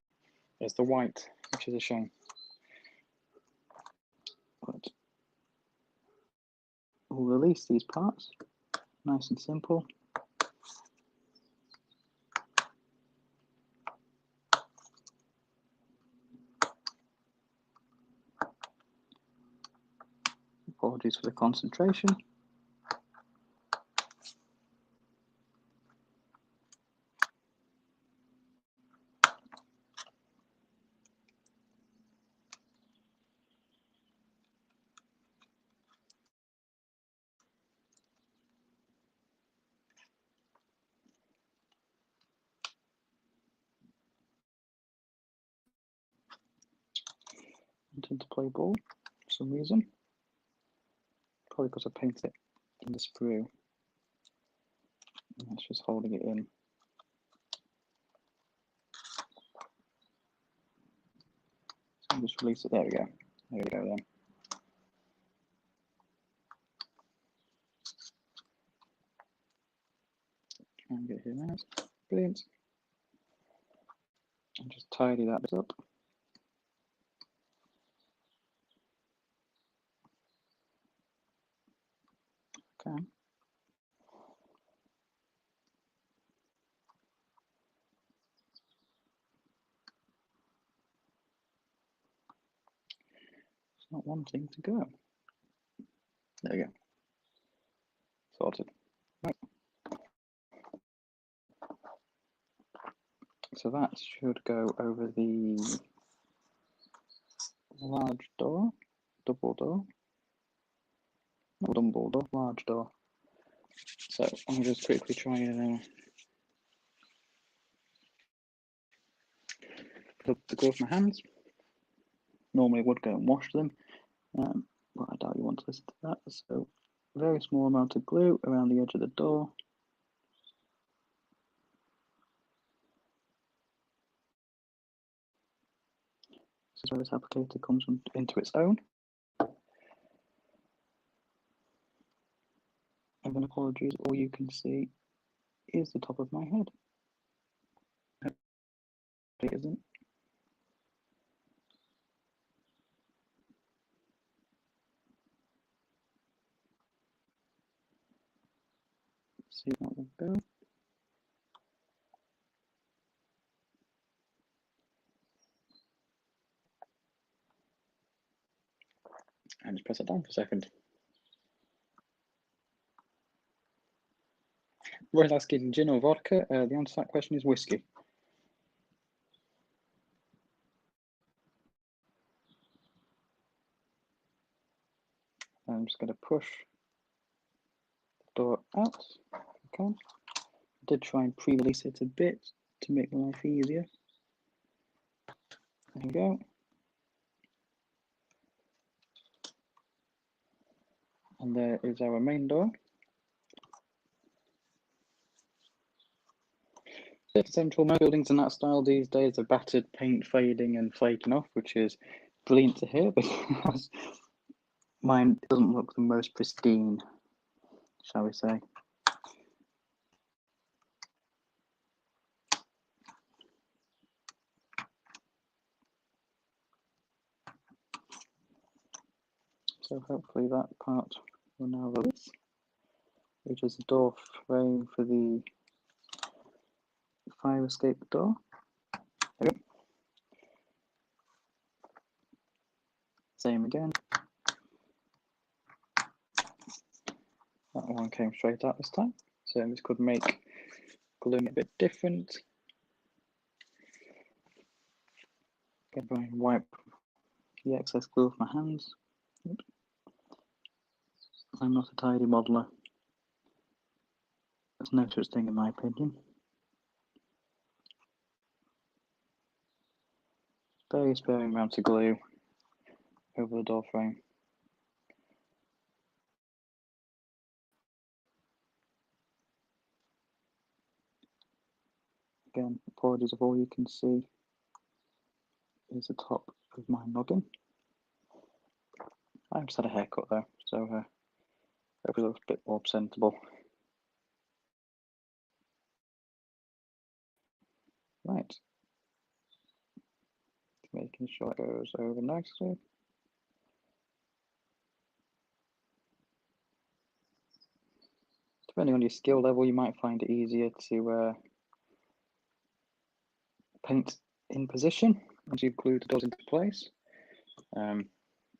as the white, which is a shame. But we'll release these parts, nice and simple. Apologies for the concentration. I tend to play ball for some reason. Probably because I painted it in the sprue. And that's just holding it in. So I'll just release it. There we go. There we go then. Try and get him out. Brilliant. And just tidy that bit up. Okay. It's not wanting to go. There we go. Sorted. Right. So that should go over the large door, double door, not double door, large door. So I'm just quickly trying to put the glove in my hands. Normally I would go and wash them, but I doubt you want to listen to that. So very small amount of glue around the edge of the door. This is where this applicator comes into its own. And then apologies, all you can see is the top of my head. It isn't. See how that will go. And just press it down for a second. We're asking gin or vodka. The answer to that question is whiskey. I'm just going to push the door out. Okay. I did try and pre-release it a bit to make life easier. There we go. And there is our main door. Central, most buildings in that style these days are battered, paint fading and flaking off, which is brilliant to hear because mine doesn't look the most pristine, shall we say. So hopefully that part will now release, which is the door frame for the fire escape door. There we go. Same again. That one came straight out this time. So this could make gluing a bit different. Go and wipe the excess glue off my hands. Oops. I'm not a tidy modeler. There's no such thing in my opinion. Very sparing amount of glue over the door frame. Again, apologies if all you can see is the top of my noggin. I just had a haircut though, so hopefully it looks a bit more presentable. Right. Making sure it goes over nicely. Depending on your skill level, you might find it easier to paint in position once you've glued the doors into place. But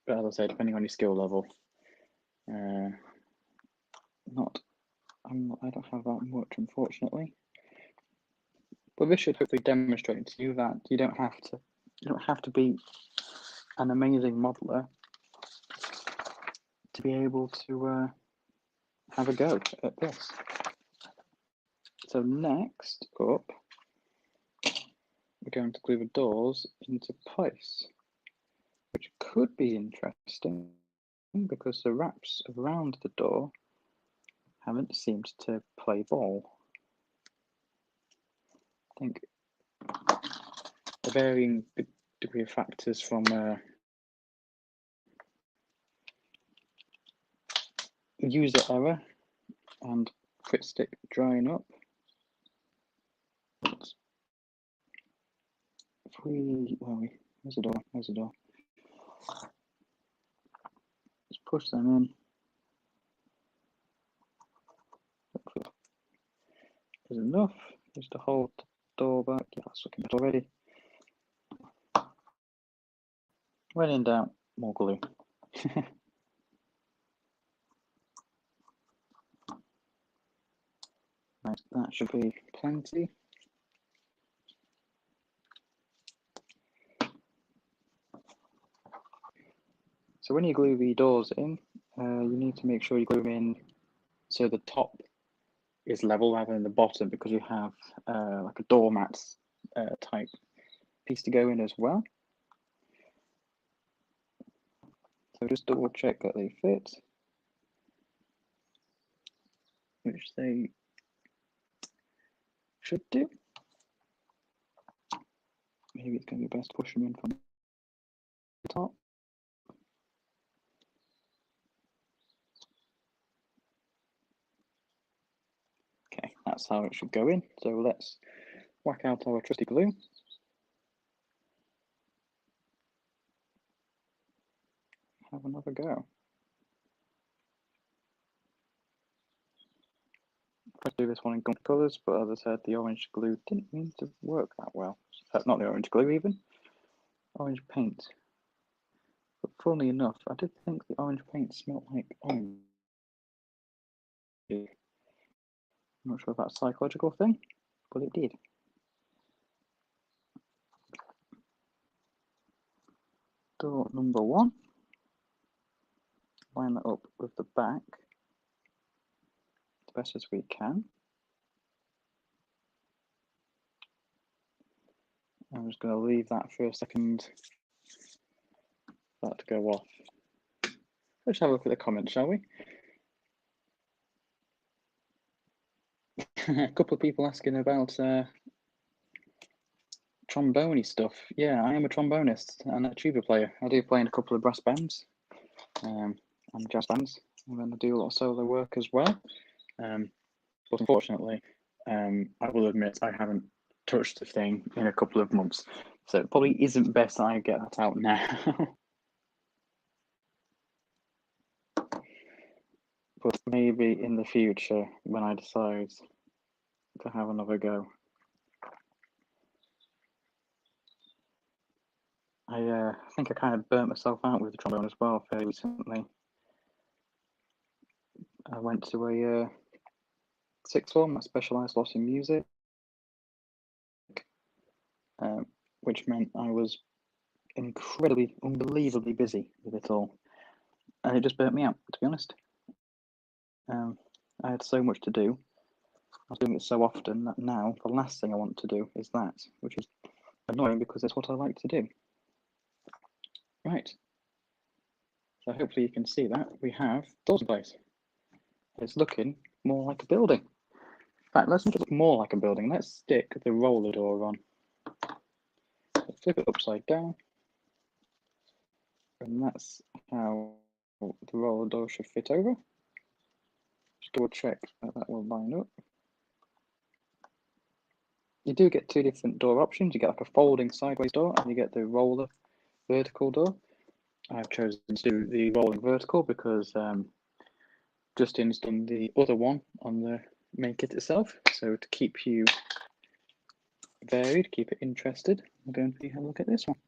as I say, depending on your skill level, I don't have that much, unfortunately. But this should hopefully demonstrate to you that you don't have to be an amazing modeler to be able to have a go at this. So next up, we're going to glue the doors into place, which could be interesting because the wraps around the door haven't seemed to play ball. I think a varying degree of factors from user error and Crit Stick drying up. Where's the door? Where's the door? Just push them in. There's enough just to hold the door back. Yeah, that's looking good already. When in doubt, more glue. Right, that should be plenty. So when you glue the doors in, you need to make sure you glue them in so the top is level rather than the bottom, because you have like a doormat type piece to go in as well. So just double check that they fit. which they should do. Maybe it's going to be best to push them in from the top. Okay, that's how it should go in. So let's whack out our trusty glue. Have another go. I'd do this one in gum colours, but as I said, the orange glue didn't mean to work that well. Not the orange glue even, orange paint. But funnily enough, I did think the orange paint smelled like orange. I'm not sure if that's a psychological thing, but it did. Door number 1. Line that up with the back as best as we can. I'm just going to leave that for a second for that to go off. Let's have a look at the comments, shall we? A couple of people asking about trombone stuff. Yeah, I am a trombonist and a tuba player. I do play in a couple of brass bands and jazz bands, and then I do a lot of solo work as well. But unfortunately, I will admit I haven't touched the thing in a couple of months, so it probably isn't best that I get that out now. But maybe in the future when I decide to have another go. I think I kind of burnt myself out with the trombone as well fairly recently. I went to a sixth form. I specialised a lot in music, which meant I was incredibly, unbelievably busy with it all. And it just burnt me out, to be honest. I had so much to do. I was doing it so often that now the last thing I want to do is that, which is annoying because it's what I like to do. Right. So hopefully you can see that we have doors in place. It's looking more like a building. In fact, let's make it look more like a building. Let's stick the roller door on. Let's flip it upside down. And that's how the roller door should fit over. Just double check that that will line up. You do get 2 different door options. You get like a folding sideways door and you get the roller vertical door. I've chosen to do the rolling vertical because Justin's done the other one on the main kit itself. So to keep you varied, keep it interested, we're going to have a look at this one.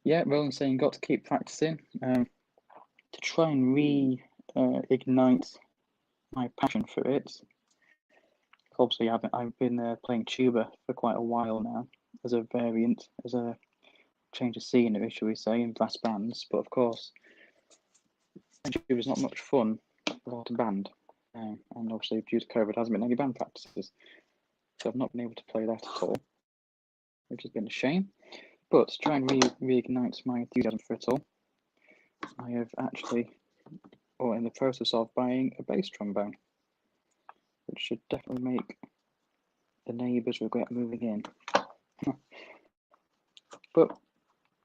Yeah, Roland's saying got to keep practicing to try and reignite my passion for it. Obviously, I've been playing tuba for quite a while now as a variant, as a change of scenery, shall we say, in brass bands. But of course, tuba is not much fun without a band, and obviously due to COVID, there hasn't been any band practices, so I've not been able to play that at all, which has been a shame. But to try and reignite my enthusiasm for it all, I have actually, or in the process of buying a bass trombone, which should definitely make the neighbours regret moving in. But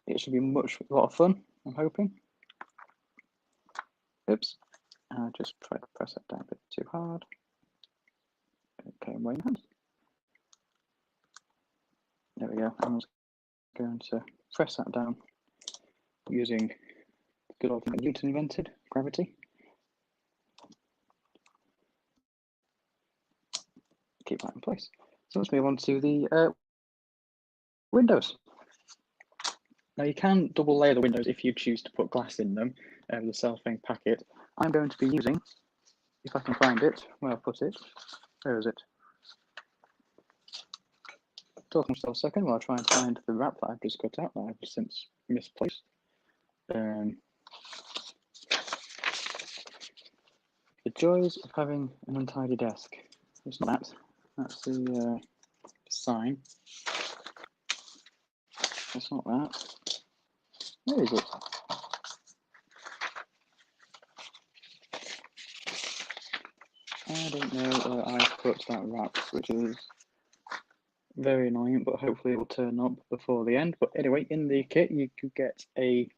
it should be a lot of fun, I'm hoping. Oops, I just tried to press it down a bit too hard. Okay, wait a minute. There we go. I'm just going to press that down using the good old thing that Newton invented, gravity. Keep that in place. So let's move on to the windows. Now you can double layer the windows if you choose to put glass in them, the cellophane packet. I'm going to be using, if I can find it, where I put it. Where is it? Talk to myself a second while I try and find the wrap that I've just cut out that I've since misplaced. The joys of having an untidy desk. It's not that. That's the sign. It's not that. Where is it? don't know where I put that wrap, which is very annoying, but hopefully it will turn up before the end. But anyway, in the kit, you can get a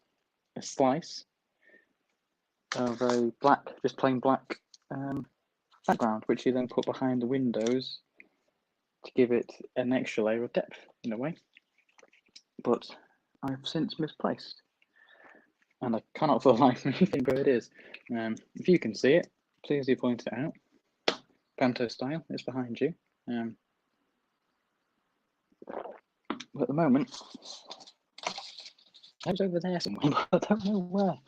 slice of a black, just plain black background, which you then put behind the windows to give it an extra layer of depth in a way. But I've since misplaced, and I cannot for the life of me think where it is. If you can see it, please do point it out. Panto style, it's behind you. But at the moment, it's over there somewhere, but I don't know where.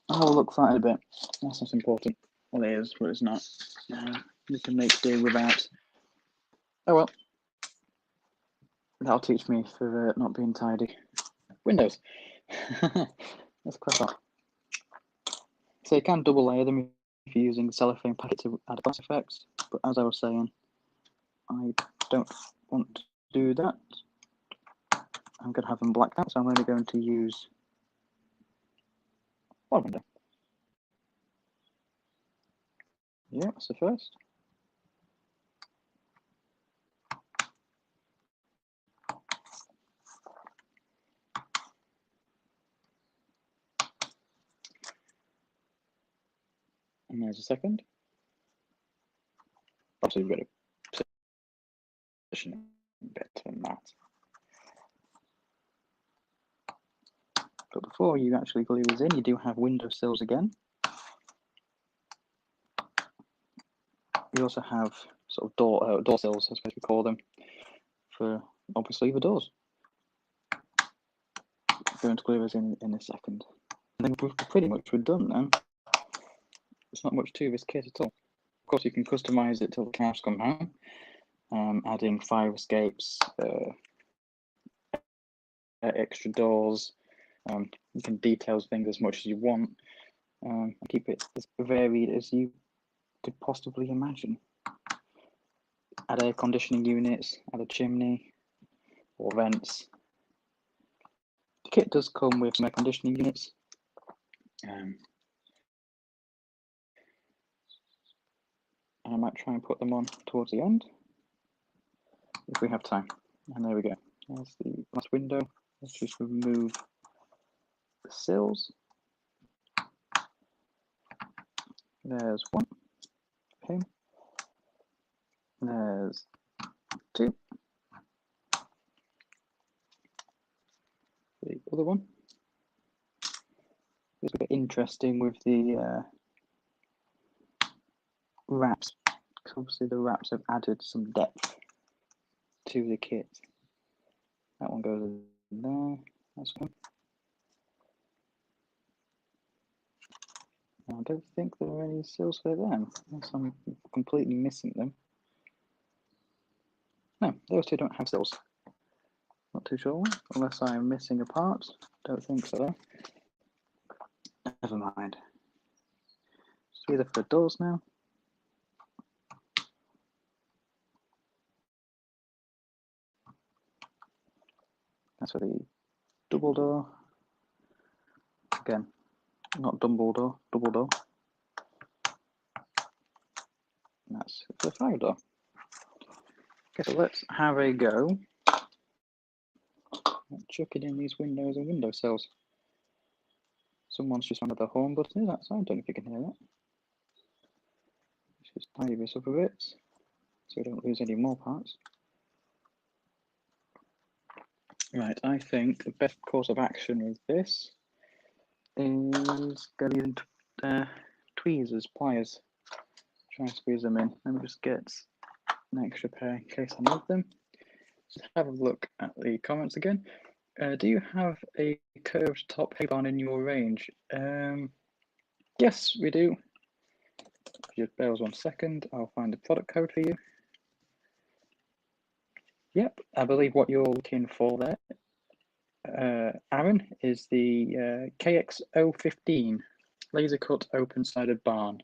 I'll look for it in a bit. That's not important. Well, it is, but it's not. We can make do without. Oh well. That'll teach me for not being tidy. Windows. Let's click off. So you can double layer them if you're using the cellophane packet to add glass effects, but as I was saying, I don't want to do that. I'm going to have them blacked out, so I'm only going to use one window. Yeah, that's the first. And there's a second. Obviously, we've got to position it better than that. But before you actually glue these in, you do have windowsills again. You also have sort of door sills, I suppose we call them, for obviously the doors. I'm going to glue those in a second. And then we're done now. There's not much to this kit at all. Of course, you can customize it till the cows come home, adding fire escapes, extra doors. You can detail things as much as you want. Keep it as varied as you could possibly imagine. Add air conditioning units, add a chimney or vents. The kit does come with some air conditioning units. And I might try and put them on towards the end if we have time. And there we go. There's the last window. Let's just remove the sills. There's one. Okay. There's two. The other one. It's a bit interesting with the wraps, because obviously the wraps have added some depth to the kit. That one goes in there. That's one. I don't think there are any sills for them, unless I'm completely missing them. No, those two don't have sills. Not too sure, unless I'm missing a part. Don't think so. Never mind. It's either for the doors now. That's for the double door. Again, not double door, double door. And that's for the fire door. Okay, so let's have a go. Chucking in these windows and windowsills. Someone's just under the home button outside. I don't know if you can hear that. Let's just tidy this up a bit so we don't lose any more parts. Right, I think the best course of action with this is going to tweezers, pliers. Try and squeeze them in. Let me just get an extra pair in case I need them. Just have a look at the comments again. Do you have a curved top hay barn in your range? Yes, we do. Just bear with 1 second. I'll find the product code for you. Yep, I believe what you're looking for there, Aaron, is the KX060 laser cut open sided barn.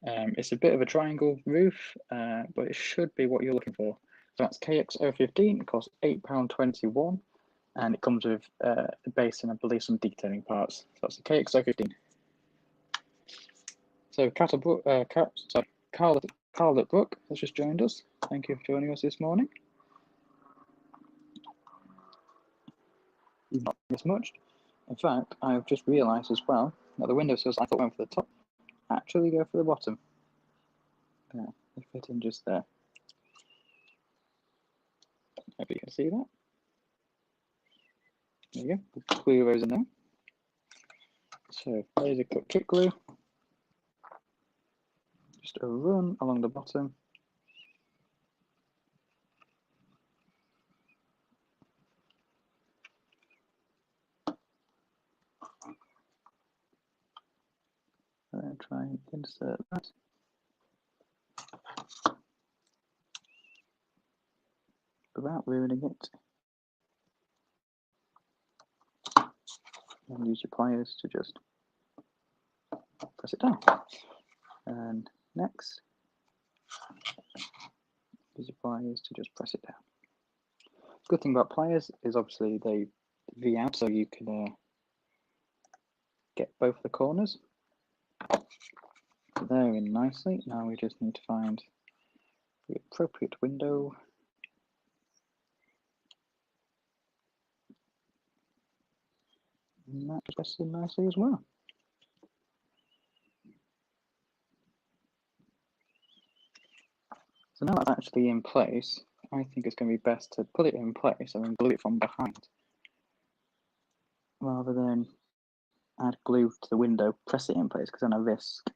It's a bit of a triangle roof, but it should be what you're looking for. So that's KX015. It costs £8.21, and it comes with the base and I believe some detailing parts. So that's the KX015. So Carl at Brook has just joined us. Thank you for joining us this morning. Not missed much. In fact, I've just realised as well that the windowsills I thought went for the top actually go for the bottom. Yeah, they fit in just there. Maybe you can see that. There you go. We'll glue those in there. So laser cut trick glue. Just a run along the bottom. And then try and insert that. Without ruining it. And use your pliers to just press it down. And next, use your pliers to just press it down. Good thing about pliers is obviously they V out, so you can get both the corners. There in nicely. Now we just need to find the appropriate window. And that just rests in nicely as well. So now that's actually in place, I think it's going to be best to put it in place and then glue it from behind, rather than add glue to the window, press it in place, because then I risk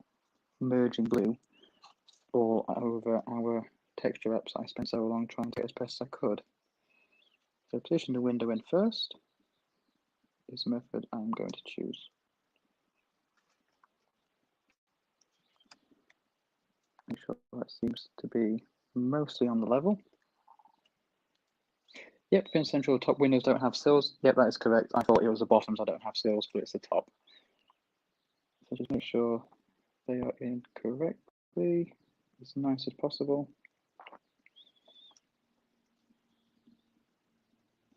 merging glue all over our texture wraps I spent so long trying to get as best as I could. So position the window in first is the method I'm going to choose. Make sure that seems to be mostly on the level. Yep, Pin Central top windows don't have sills. Yep, that is correct. I thought it was the bottoms I don't have sills, but it's the top. So just make sure they are in correctly, as nice as possible.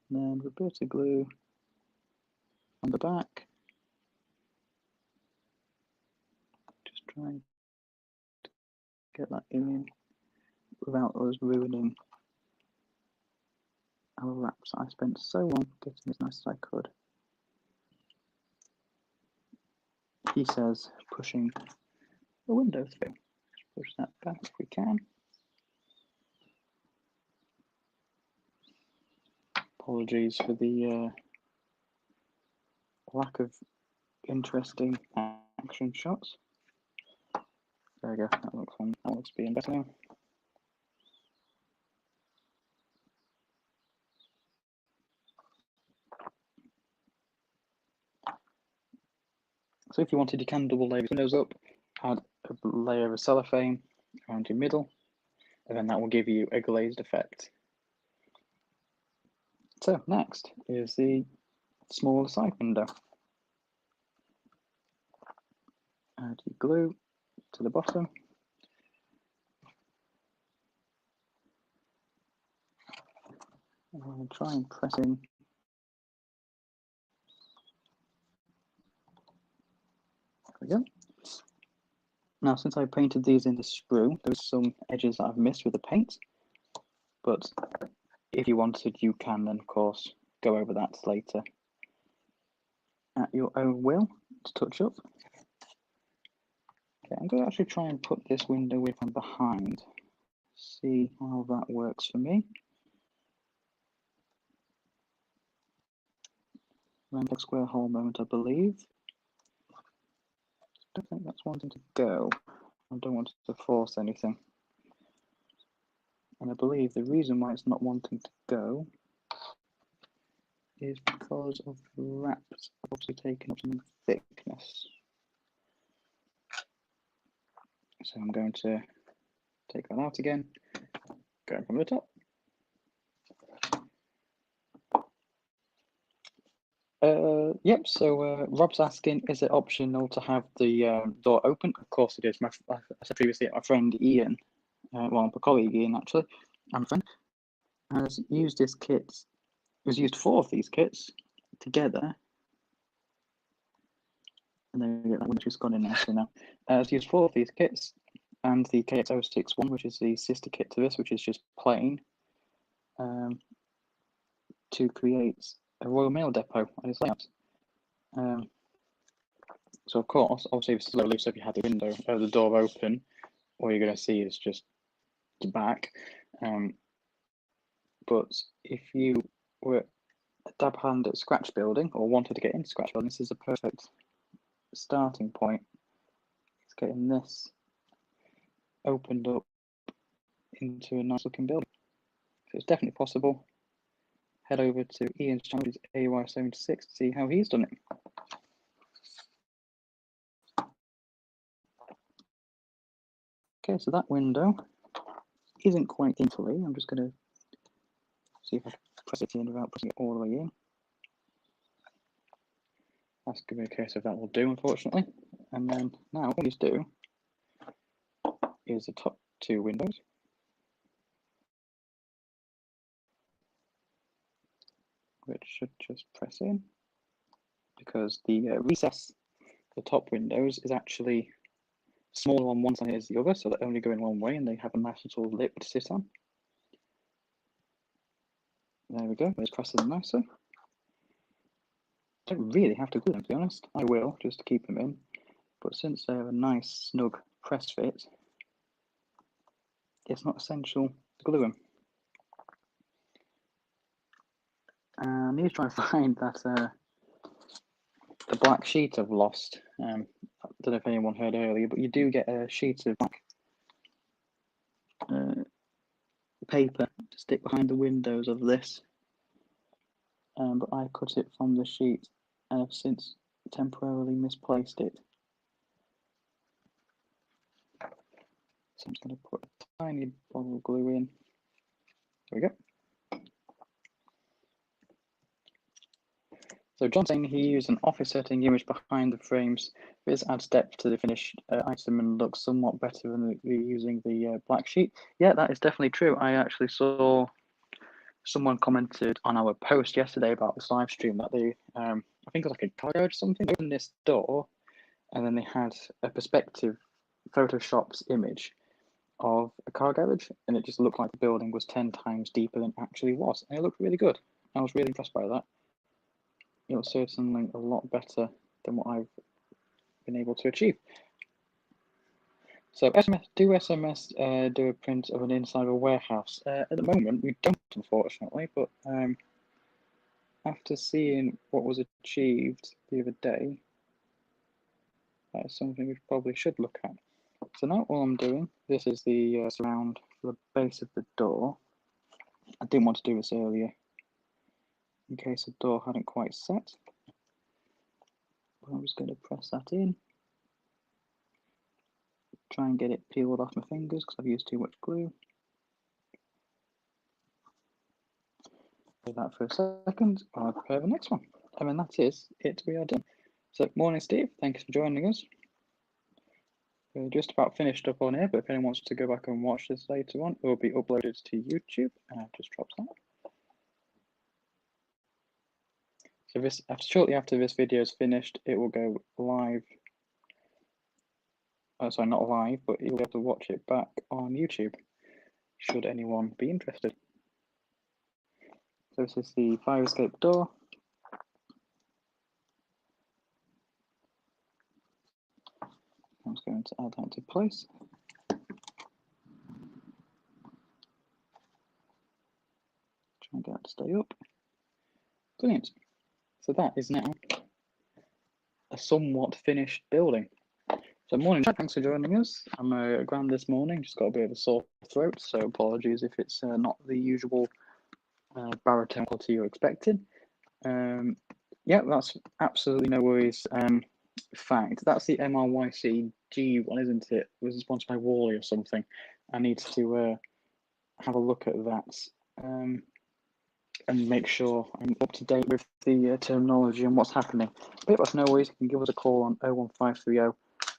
And then with a bit of glue on the back. Just try to get that in without us ruining our wraps. I spent so long getting as nice as I could. He says pushing the window through. Push that back if we can. Apologies for the lack of interesting action shots. There we go. That looks being better now. So if you wanted, you can double layer your windows up, add a layer of cellophane around your middle, and then that will give you a glazed effect. So next is the smaller side window. Add your glue to the bottom. And try and press in. There we go. Now, since I painted these in the sprue, there's some edges that I've missed with the paint, but if you wanted, you can then, of course, go over that later at your own will to touch up. Okay, I'm going to actually try and put this window in from behind, see how that works for me. Random square hole moment, I believe. I don't think that's wanting to go. I don't want to force anything. And I believe the reason why it's not wanting to go is because of the wraps obviously taking up some thickness. So I'm going to take that out again, going from the top. Yep, so Rob's asking, is it optional to have the door open? Of course it is. As I said previously, my friend Ian, well, my colleague Ian actually, and friend, has used this kit, has used 4 of these kits together And then we get that one just gone in nicely now. I've used 4 of these kits and the KX060, which is the sister kit to this, which is just plain, to create a Royal Mail depot on its layout. So of course, obviously this is low loose, so if you had the door open, all you're going to see is just the back. But if you were a dab hand at scratch building or wanted to get into scratch building, this is a perfect starting point. It's getting this opened up into a nice looking building. So it's definitely possible. Head over to Ian's channel, which is AY76, to see how he's done it. Okay, so that window isn't quite in fully. I'm just going to see if I can press it in without pressing it all the way in. That's going to be a case of that will do, unfortunately. And then now what we need to do is the top 2 windows. Which should just press in, because the recess, the top windows, is actually smaller on one side as the other, so they only go in one way and they have a nice little lip to sit on. There we go, let's press them nicer. Don't really have to glue them, to be honest. I will, just to keep them in, but since they have a nice snug press fit, it's not essential to glue them. I need to try and find that the black sheet I've lost. I don't know if anyone heard earlier, but you do get a sheet of black paper to stick behind the windows of this. But I cut it from the sheet and have since temporarily misplaced it. So I'm just going to put a tiny bottle of glue in. There we go. So John's saying he used an office setting image behind the frames. This adds depth to the finished item and looks somewhat better than using the black sheet. Yeah, that is definitely true. I actually saw someone commented on our post yesterday about this live stream that they, I think it was like a car garage or something, opened this door and then they had a perspective photoshopped image of a car garage and it just looked like the building was 10 times deeper than it actually was. And it looked really good. I was really impressed by that. It was certainly a lot better than what I've been able to achieve. So SMS do a print of an inside of a warehouse? At the moment, we don't, unfortunately, but after seeing what was achieved the other day, that is something we probably should look at. So now all I'm doing, this is the surround for the base of the door. I didn't want to do this earlier in case the door hadn't quite set. I'm just going to press that in. Try and get it peeled off my fingers because I've used too much glue. Do that for a second. I'll prepare the next one. And then that is it. We are done. So, morning, Steve. Thanks for joining us. We're just about finished up on here, but if anyone wants to go back and watch this later on, it will be uploaded to YouTube. And I've just dropped that. So this, shortly after this video is finished, it will go live. Oh, sorry, not live, but you'll be able to watch it back on YouTube, should anyone be interested. So this is the fire escape door. I'm just going to add that into place. Try and get that to stay up. Brilliant. So that is now a somewhat finished building. So morning, Jack. Thanks for joining us. I'm grand this morning. Just got a bit of a sore throat, so apologies if it's not the usual baritone quality you're expecting. Yeah, that's absolutely no worries. Fact, that's the MRYC G one, isn't it? It was sponsored by Wally or something. I need to have a look at that and make sure I'm up to date with the terminology and what's happening. But that's no worries. You can give us a call on 01530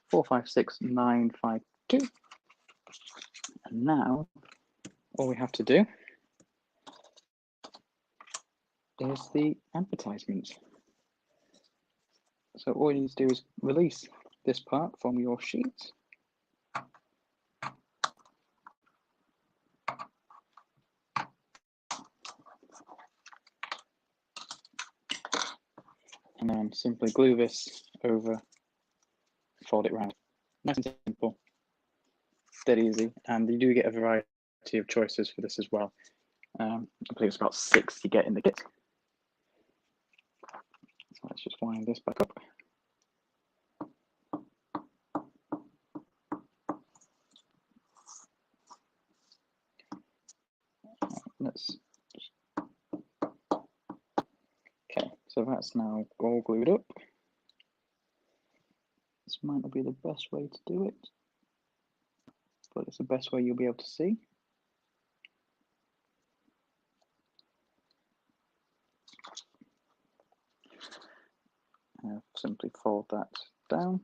456 952. And now all we have to do is the advertisement. So all you need to do is release this part from your sheet. And then simply glue this over, fold it round. Nice and simple, dead easy. And you do get a variety of choices for this as well. I believe it's about 6 you get in the kit. So let's just wind this back up. Okay, so that's now all glued up. This might not be the best way to do it, but it's the best way you'll be able to see. Simply fold that down,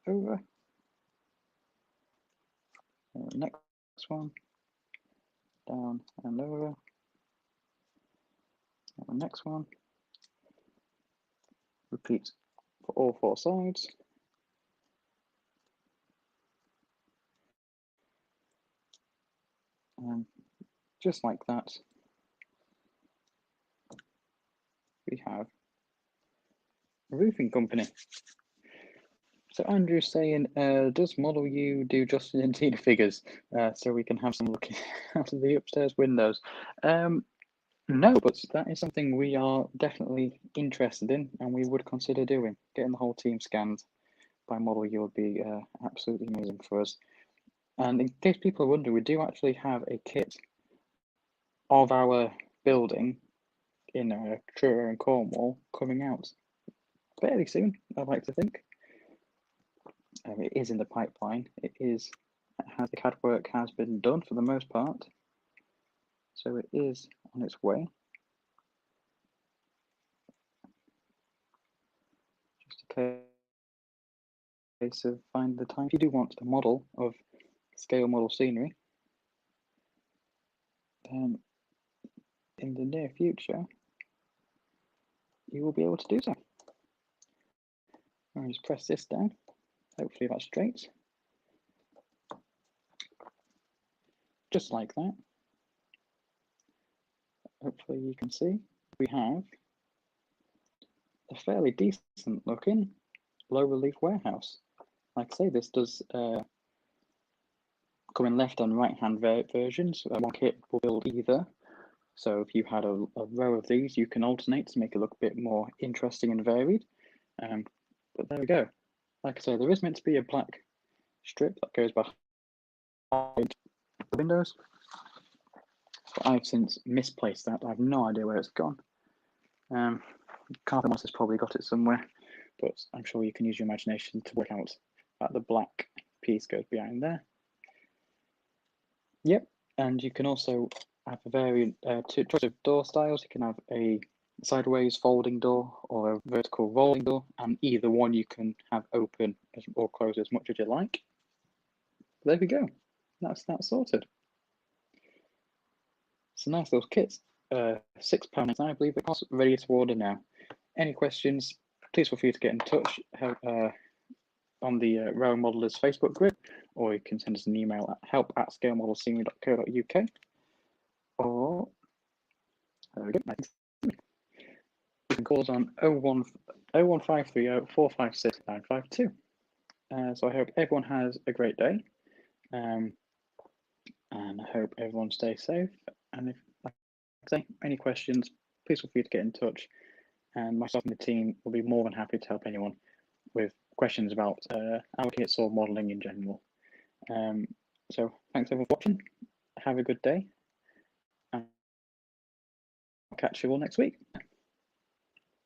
over. Next one, down and over. And the next one. Repeat for all 4 sides. And just like that, we have a roofing company. So Andrew's saying, does Model U do Justin and Tina figures? So we can have some looking out of the upstairs windows. No, but that is something we are definitely interested in, and we would consider doing. Getting the whole team scanned by Model U would be absolutely amazing for us. And in case people wonder, we do actually have a kit of our building in Truro and Cornwall coming out fairly soon, I'd like to think. It is in the pipeline. The CAD work has been done for the most part, so it is on its way. Just a case of finding the time. If you do want a model of scale model scenery, then in the near future, you will be able to do so. I'll just press this down. Hopefully that's straight. Just like that. Hopefully you can see we have a fairly decent looking low relief warehouse. Like I say, this does come in left and right hand versions. One kit will build either. So if you had a row of these, you can alternate to make it look a bit more interesting and varied. But there we go. Like I say, there is meant to be a black strip that goes behind the windows. But I've since misplaced that. I have no idea where it's gone. Carpet Monster's probably got it somewhere, but I'm sure you can use your imagination to work out that the black piece goes behind there. Yep, and you can also have a variant choice of door styles. You can have a sideways folding door or a vertical rolling door, and either one you can have open or close as much as you like. There we go. That's that sorted. It's a nice little kit. £6, I believe it costs, ready to order now. Any questions, please feel free to get in touch on the Rowan Modelers Facebook group, or you can send us an email at help@ScaleModelScenery.co.uk. Or there we go. You can call us on 01530 456 952. So I hope everyone has a great day, and I hope everyone stays safe. And if, like I say, any questions, please feel free to get in touch. And myself and the team will be more than happy to help anyone with questions about our kits or modelling in general. So thanks everyone for watching. Have a good day. And I'll catch you all next week.